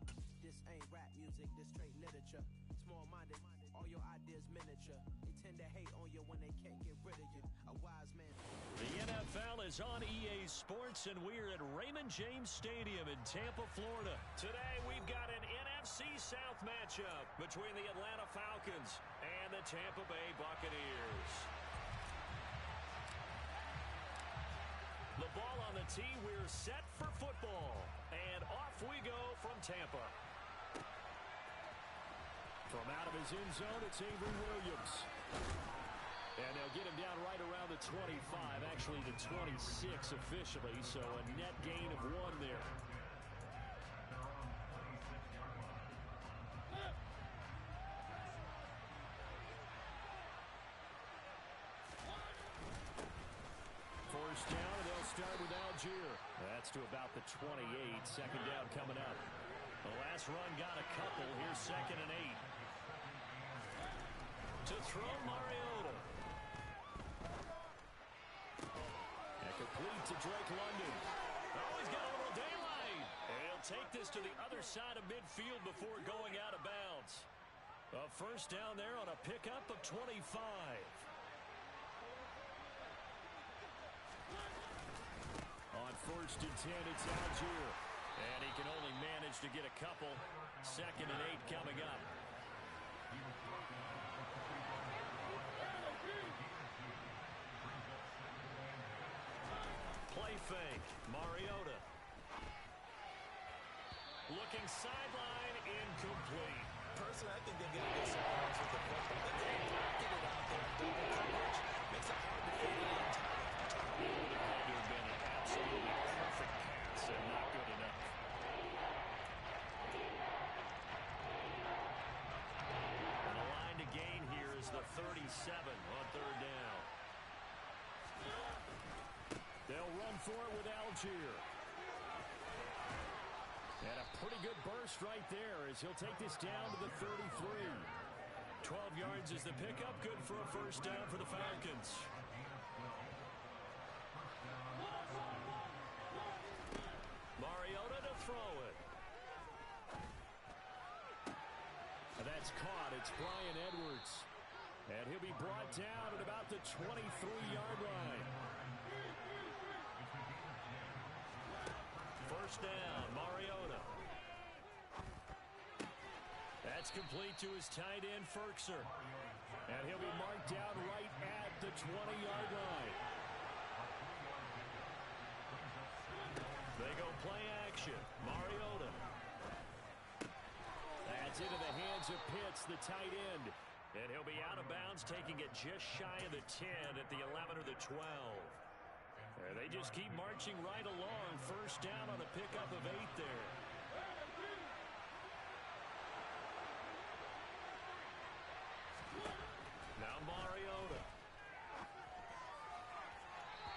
This ain't rap music, this straight literature. Small-minded, all your ideas miniature. They tend to hate on you when they can't get rid of you. A wise man. The NFL is on EA Sports, and we're at Raymond James Stadium in Tampa, Florida. Today, we've got an NFC South matchup between the Atlanta Falcons and the Tampa Bay Buccaneers. The ball on the tee, we're set for football. And off we go from Tampa. From out of his end zone, it's Avery Williams. And they'll get him down right around the 25, actually the 26 officially, so a net gain of 1 there. First down, and they'll start with Algier. That's to about the 28. Second down coming up. The last run got a couple. Here's 2nd and 8. To throw Mariota. And complete to Drake London. Oh, he's got a little daylight. And he'll take this to the other side of midfield before going out of bounds. A first down there on a pickup of 25. On 1st and 10, it's Algier. And he can only manage to get a couple. 2nd and 8 coming up. Play fake. Mariota. Looking sideline, incomplete. Personally, I think they're going to get some yards with the football. Then they get it out there in double coverage. Makes it hard to fit it in time after time. It would have had to have been an absolutely perfect pass and not good enough. And the line to gain here is the 37 on 3rd down. They'll run for it with Algier. And a pretty good burst right there as he'll take this down to the 33. 12 yards is the pickup. Good for a first down for the Falcons. Mariota to throw it. That's caught. It's Brian Edwards. And he'll be brought down at about the 23-yard line. First down, Mariota. That's complete to his tight end, Ferkser. And he'll be marked down right at the 20-yard line. They go play action. Mariota. That's into the hands of Pitts, the tight end. And he'll be out of bounds, taking it just shy of the 10 at the 11 or the 12. They just keep marching right along. First down on a pickup of 8 there. Now Mariota.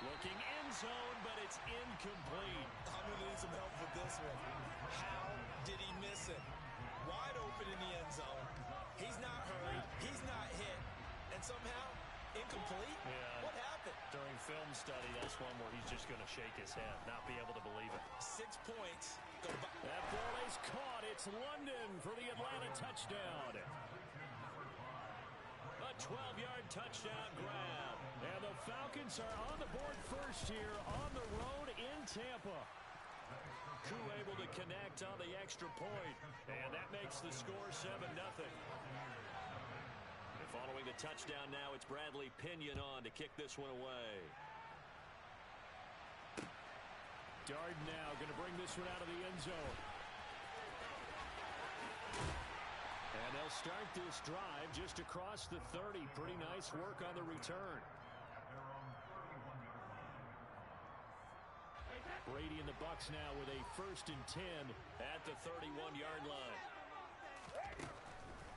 Looking end zone, but it's incomplete. I'm going to need some help with this one. How did he miss it? Wide open in the end zone. He's not hurried. He's not hit. And somehow, incomplete? Yeah. What happened? During film study, that's one where he's just going to shake his head, not be able to believe it. 6 points. Go by. That ball is caught. It's London for the Atlanta touchdown. A 12-yard touchdown grab. And the Falcons are on the board first here on the road in Tampa. Koo able to connect on the extra point, and that makes the score 7-0. And following the touchdown now, it's Bradley Pinion on to kick this one away. Darden now going to bring this one out of the end zone. And they'll start this drive just across the 30. Pretty nice work on the return. Brady and the Bucs now with a 1st and 10 at the 31-yard line.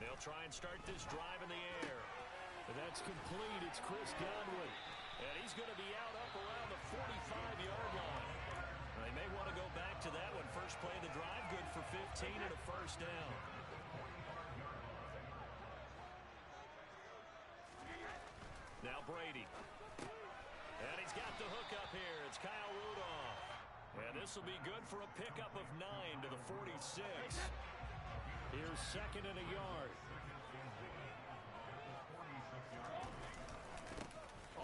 They'll try and start this drive in the air. And that's complete. It's Chris Godwin. And he's going to be out up around the 45-yard line. They may want to go back to that one. First play of the drive, good for 15 and a first down. Now Brady. And he's got the hook up here. It's Kyle Rudolph. And this will be good for a pickup of 9 to the 46. Here's 2nd and a yard.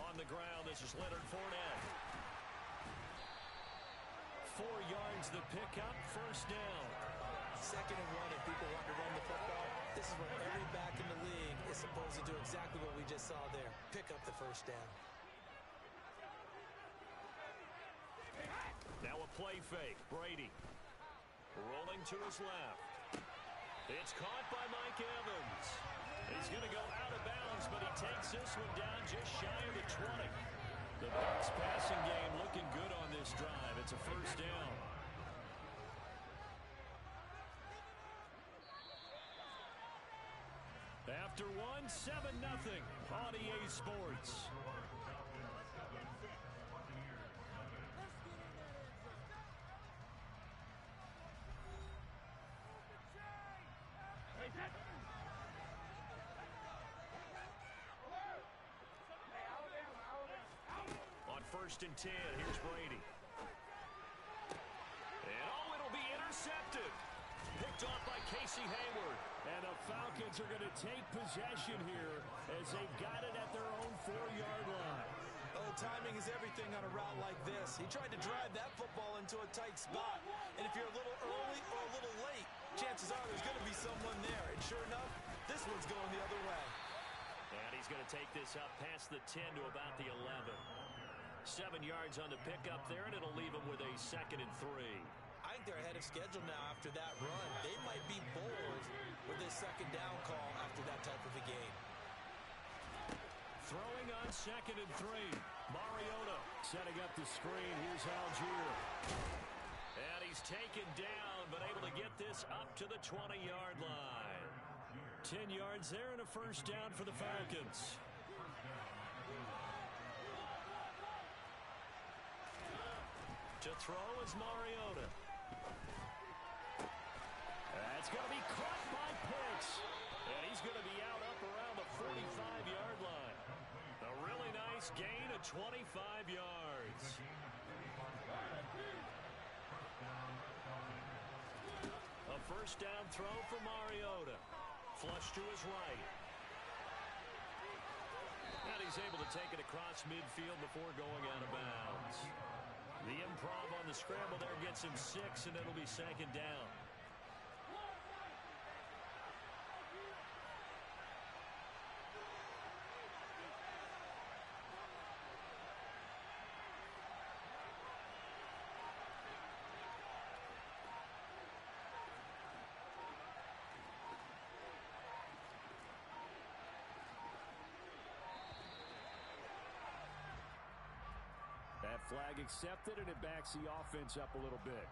On the ground, this is Leonard Fournette. 4 yards the pickup, first down. 2nd and 1 if people want to run the football. This is what every back in the league is supposed to do, exactly what we just saw there. Pick up the first down. Now a play fake. Brady rolling to his left. It's caught by Mike Evans. He's going to go out of bounds, but he takes this one down just shy of the 20. The Bucs passing game looking good on this drive. It's a first down. After one, 7-0 on EA Sports. On 1st and 10, here's Brady. And it'll be intercepted. Picked off by Casey Hayward. And the Falcons are going to take possession here as they've got it at their own 4-yard line. Oh, timing is everything on a route like this. He tried to drive that football into a tight spot. And if you're a little early or a little late, chances are there's going to be someone there. And sure enough, this one's going the other way. And he's going to take this up past the 10 to about the 11. 7 yards on the pickup there, and it'll leave him with a 2nd and 3. I think they're ahead of schedule now after that run. They might be bold with this 2nd down call after that type of a game. Throwing on 2nd and 3. Mariota setting up the screen. Here's Algier. And he's taken down, but able to get this up to the 20-yard line. 10 yards there and a first down for the Falcons. To throw is Mariota. That's going to be caught by Pitts. And he's going to be out up around the 45-yard line. A really nice gain of 25 yards. A first down throw for Mariota. Flush to his right. And he's able to take it across midfield before going out of bounds. The improv on the scramble there gets him 6, and it'll be 2nd down. Flag accepted, and it backs the offense up a little bit.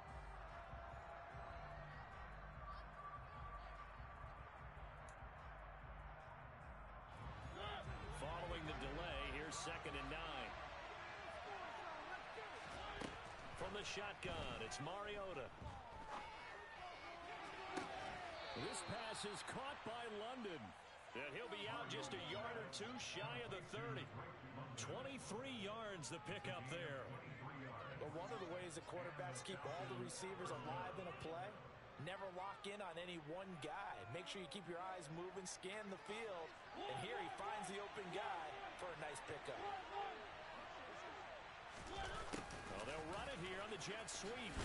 Following the delay, here's 2nd and 9. From the shotgun, it's Mariota. This pass is caught by London. And he'll be out just a yard or two shy of the 30. 23 yards the pickup there. But one of the ways that quarterbacks keep all the receivers alive in a play, never lock in on any one guy. Make sure you keep your eyes moving, scan the field, and here he finds the open guy for a nice pickup. Well, they'll run it here on the jet sweep.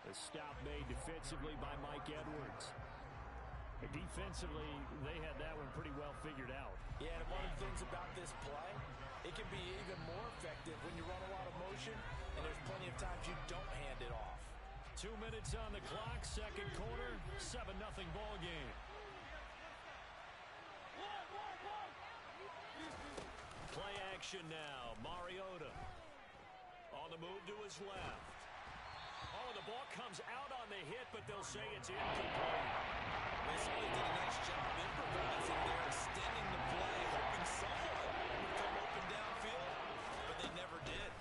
The stop made defensively by Mike Edwards. Defensively, they had that one pretty well figured out. Yeah, and one of the things about this play, it can be even more effective when you run a lot of motion, and there's plenty of times you don't hand it off. 2 minutes on the clock, second quarter, 7-0 ball game. Play action now, Mariota. On the move to his left. Oh, the ball comes out on the hit, but they'll say it's incomplete. Basically did a nice job improvising there, extending the play, hoping someone would come open downfield, but they never did.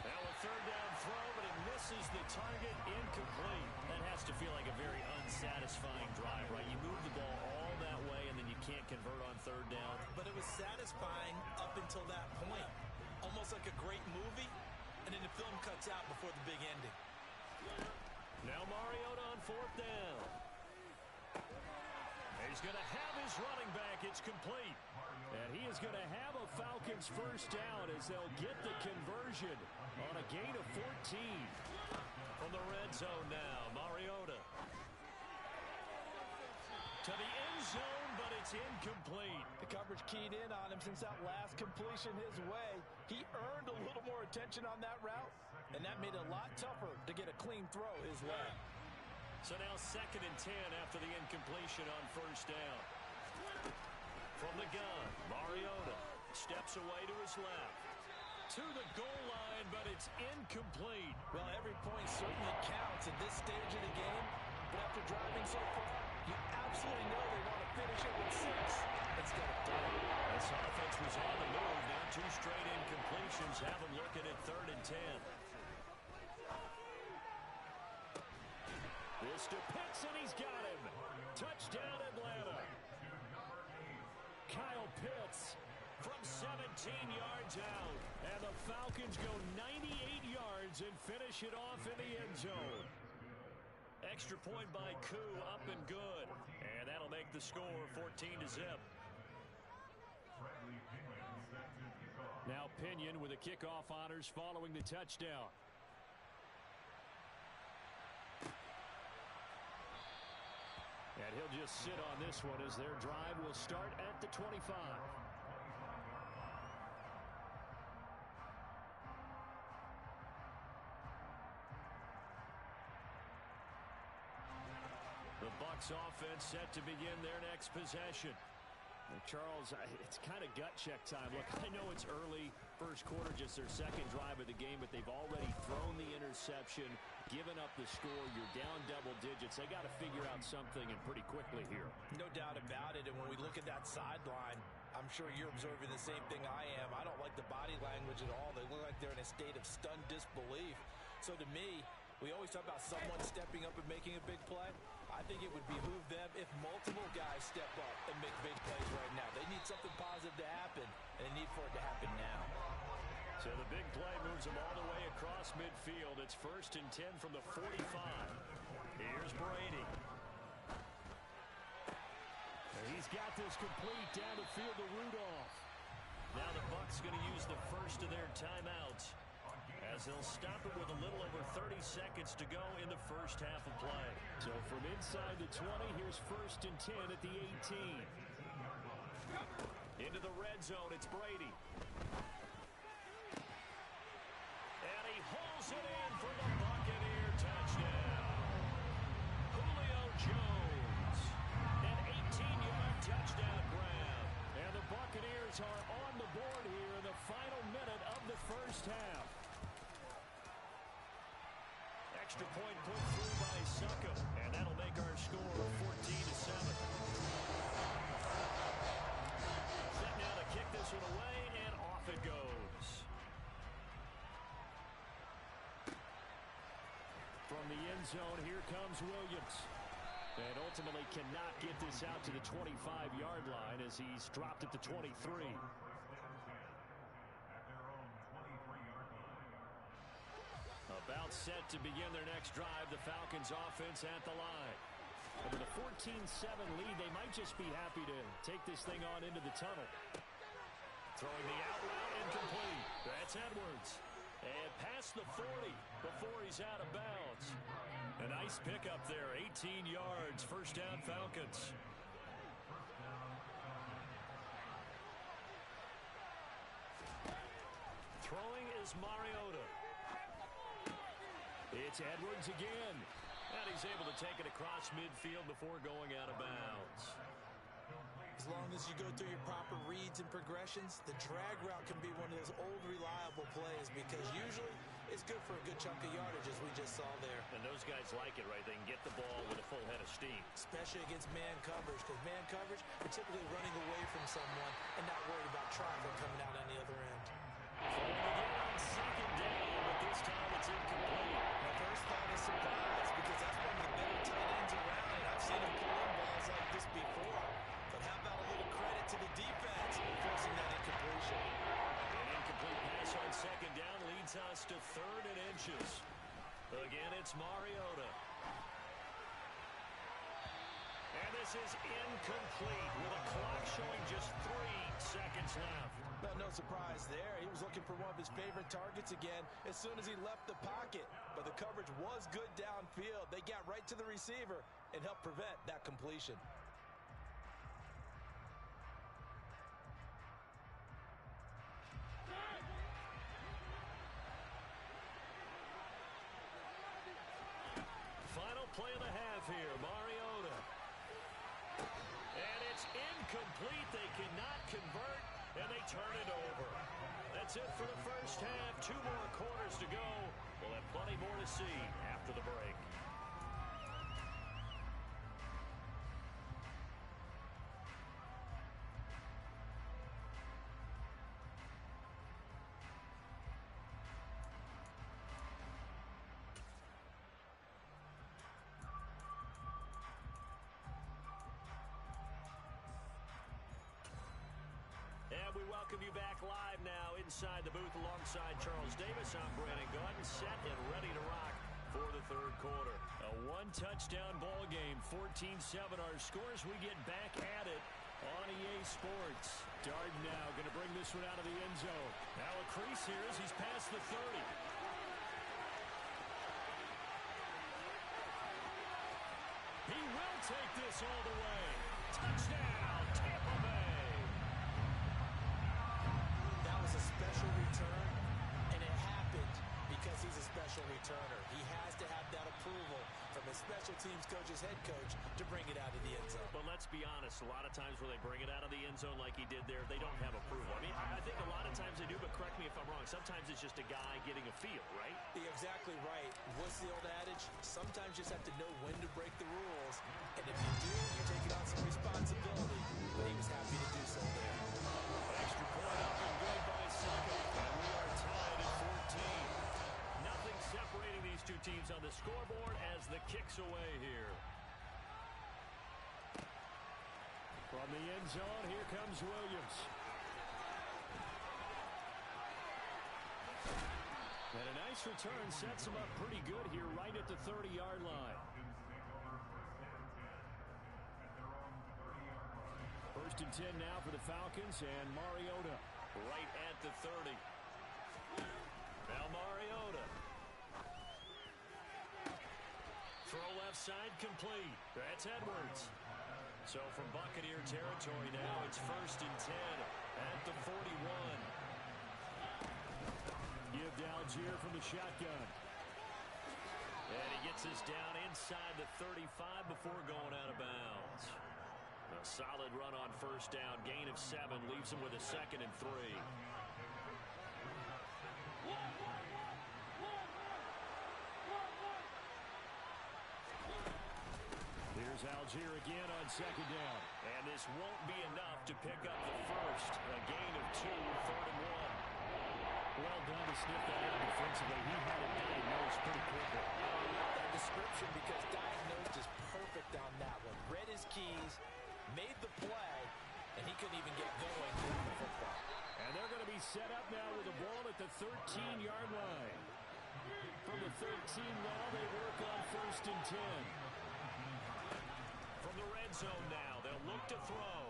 Now a 3rd down throw, but it misses the target, incomplete. That has to feel like a very unsatisfying drive, right? You move the ball all that way, and then you can't convert on 3rd down. But it was satisfying up until that point. Almost like a great movie, and then the film cuts out before the big ending. Now Mariota on 4th down. He's going to have his running back. It's complete. And he is going to have a Falcons 1st down as they'll get the conversion on a gain of 14. From the red zone now, Mariota. To the end zone, but it's incomplete. The coverage keyed in on him since that last completion his way. He earned a little more attention on that route, and that made it a lot tougher to get a clean throw his way. So now 2nd and 10 after the incompletion on 1st down. From the gun, Mariota steps away to his left. To the goal line, but it's incomplete. Well, every point certainly counts at this stage of the game, but after driving so far, you absolutely know they want to finish it with 6 instead of 3. This offense was on the move. Now 2 straight incompletions have them looking at 3rd and 10. This to Pitts, and he's got him. Touchdown, Atlanta. Kyle Pitts from 17 yards out. And the Falcons go 98 yards and finish it off in the end zone. Extra point by Koo, up and good. And that'll make the score 14-0. Now Pinion with the kickoff honors following the touchdown. And he'll just sit on this one as their drive will start at the 25. The Bucs offense set to begin their next possession. And Charles, it's kind of gut check time. Look, I know it's early, 1st quarter, just their 2nd drive of the game, but they've already thrown the interception, given up the score. You're down double digits. They got to figure out something, and pretty quickly here. No doubt about it. And when we look at that sideline, I'm sure you're observing the same thing I am. I don't like the body language at all. They look like they're in a state of stunned disbelief. So to me, we always talk about someone stepping up and making a big play. I think it would behoove them if multiple guys step up and make big plays right now. They need something positive to happen, and they need for it to happen now. So the big play moves them all the way across midfield. It's 1st and 10 from the 45. Here's Brady. And he's got this complete down the field to Rudolph. Now the Bucs going to use the first of their timeouts, as they'll stop it with a little over 30 seconds to go in the first half of play. So from inside the 20, here's 1st and 10 at the 18. Into the red zone, it's Brady. And he hauls it in for the Buccaneer touchdown. Julio Jones, an 18-yard touchdown grab. And the Buccaneers first half. Extra point put through by Succop, and that'll make our score 14-7. Set now to kick this one away, and off it goes. From the end zone, here comes Williams. And ultimately cannot get this out to the 25-yard line as he's dropped at the 23. About set to begin their next drive, the Falcons offense at the line. And with a 14-7 lead, they might just be happy to take this thing on into the tunnel. Throwing the out route incomplete. That's Edwards. And past the 40 before he's out of bounds. A nice pickup there, 18 yards, first down Falcons. Throwing is Mariota. It's Edwards again. And he's able to take it across midfield before going out of bounds. As long as you go through your proper reads and progressions, the drag route can be one of those old reliable plays because usually it's good for a good chunk of yardage as we just saw there. And those guys like it, right? They can get the ball with a full head of steam. Especially against man coverage, because man coverage, you're typically running away from someone and not worried about traffic coming out on the other end. Throwing again on second down, but this time it's incomplete. My first thought is surprise because that's one of the better tight ends around, and I've seen him pull in balls like this before. But how about a little credit to the defense for forcing that incompletion? An incomplete pass on second down leads us to 3rd and inches. Again, it's Mariota. And this is incomplete with a clock showing just 3 seconds left. Well, no surprise there. He was looking for one of his favorite targets again as soon as he left the pocket. But the coverage was good downfield. They got right to the receiver and helped prevent that completion. Final play of the half here, Mariota. And it's incomplete. They cannot convert, and they turn it over. That's it for the first half. 2 more quarters to go. We'll have plenty more to see after the break. And we welcome you back live now inside the booth alongside Charles Davis. I'm Brandon Gaudin, set and ready to rock for the 3rd quarter. A 1-touchdown ball game, 14-7 our scores. We get back at it on EA Sports. Darden now going to bring this one out of the end zone. Now a crease here as he's past the 30. He will take this all the way. Touchdown, Tampa Bay. That was a special return, and it happened because he's a special returner. He has to have that approval from his special teams coach's head coach to bring it out of the end zone. But let's be honest, a lot of times when they bring it out of the end zone like he did there, they don't have approval. I mean, I think a lot of times they do, but correct me if I'm wrong. Sometimes it's just a guy getting a feel, right? You're exactly right. What's the old adage? Sometimes you just have to know when to break the rules, and if you do, you're taking on some responsibility. But he was happy to do so there. Extra point up and good by Succop, and we are tied at 14. Nothing separating these two teams on the scoreboard as the kick's away here. From the end zone, here comes Williams. And a nice return sets him up pretty good here right at the 30-yard line. First and 10 now for the Falcons, and Mariota right at the 30. Now Mariota. Throw left side complete. That's Edwards. So from Buccaneer territory now, it's first and 10 at the 41. Give to Algier from the shotgun. And he gets us down inside the 35 before going out of bounds. A solid run on first down. Gain of 7 leaves him with a 2nd and 3. Here's Algier again on second down. And this won't be enough to pick up the first. A gain of 2, 3rd and 1. Well done to sniff that out defensively. He had it diagnosed pretty quickly. I love that description because diagnosed is perfect on that one. Read his keys, made the play, and he couldn't even get going with the football. And they're going to be set up now with the ball at the 13-yard line. From the 13 now, they work on 1st and 10. From the red zone now, they'll look to throw.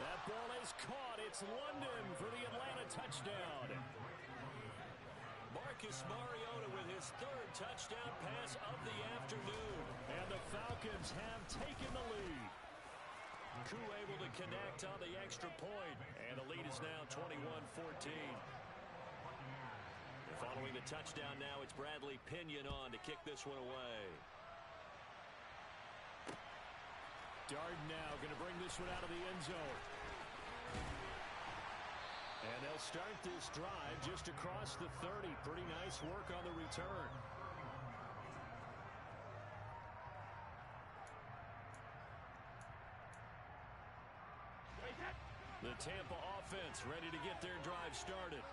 That ball is caught. It's London for the Atlanta touchdown. Marcus Mariota with his 3rd touchdown pass of the afternoon. And the Falcons have taken the lead. Koo able to connect on the extra point. And the lead is now 21-14. Following the touchdown now, it's Bradley Pinion on to kick this one away. Darden now going to bring this one out of the end zone. And they'll start this drive just across the 30. Pretty nice work on the return. The Tampa offense ready to get their drive started.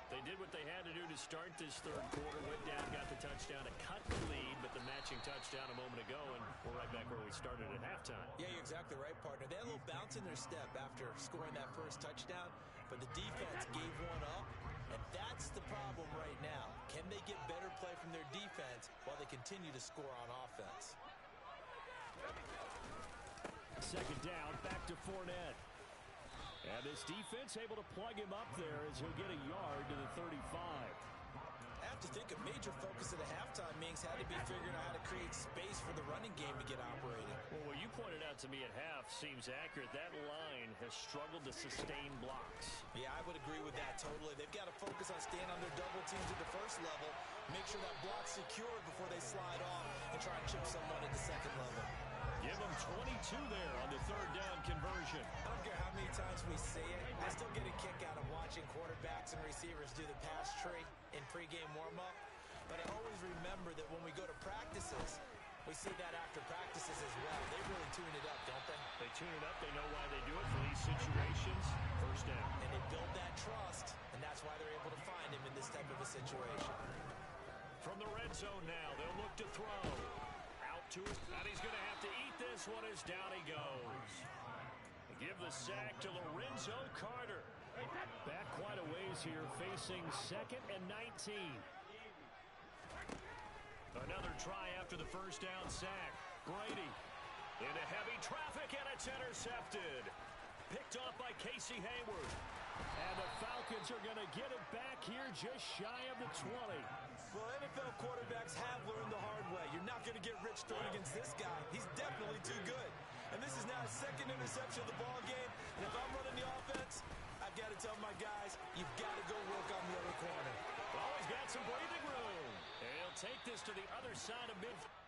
They did what they had to do to start this 3rd quarter. Went down, got the touchdown to cut the lead, but the matching touchdown a moment ago, and we're right back where we started at halftime. Yeah, you're exactly right, partner. They had a little bounce in their step after scoring that first touchdown, but the defense gave one up, and that's the problem right now. Can they get better play from their defense while they continue to score on offense? Second down, back to Fournette. And this defense able to plug him up there as he'll get a yard to the 35. I have to think a major focus of the halftime meetings had to be figuring out how to create space for the running game to get operating. Well, what you pointed out to me at half seems accurate. That line has struggled to sustain blocks. Yeah, I would agree with that totally. They've got to focus on staying on their double teams at the first level, make sure that block's secured before they slide off and try and chip someone at the second level. Give them 22 there on the 3rd down conversion. I don't care how many times we say it. I still get a kick out of watching quarterbacks and receivers do the pass tree in pregame warm-up. But I always remember that when we go to practices, we see that after practices as well. They really tune it up, don't they? They tune it up. They know why they do it for these situations. 1st down. And they build that trust, and that's why they're able to find him in this type of a situation. From the red zone now, they'll look to throw. To it, and he's going to have to eat this one as down he goes. Give the sack to Lorenzo Carter. Back quite a ways here, facing 2nd and 19. Another try after the 1st down sack. Brady into heavy traffic, and it's intercepted. Picked off by Casey Hayward. And the Falcons are going to get it back here just shy of the 20. Well, NFL quarterbacks have learned the hard way. You're not going to get rich throwing against this guy. He's definitely too good. And this is now his 2nd interception of the ball game. And if I'm running the offense, I've got to tell my guys, you've got to go work on the other corner. Well, he's got some breathing room. And he'll take this to the other side of midfield.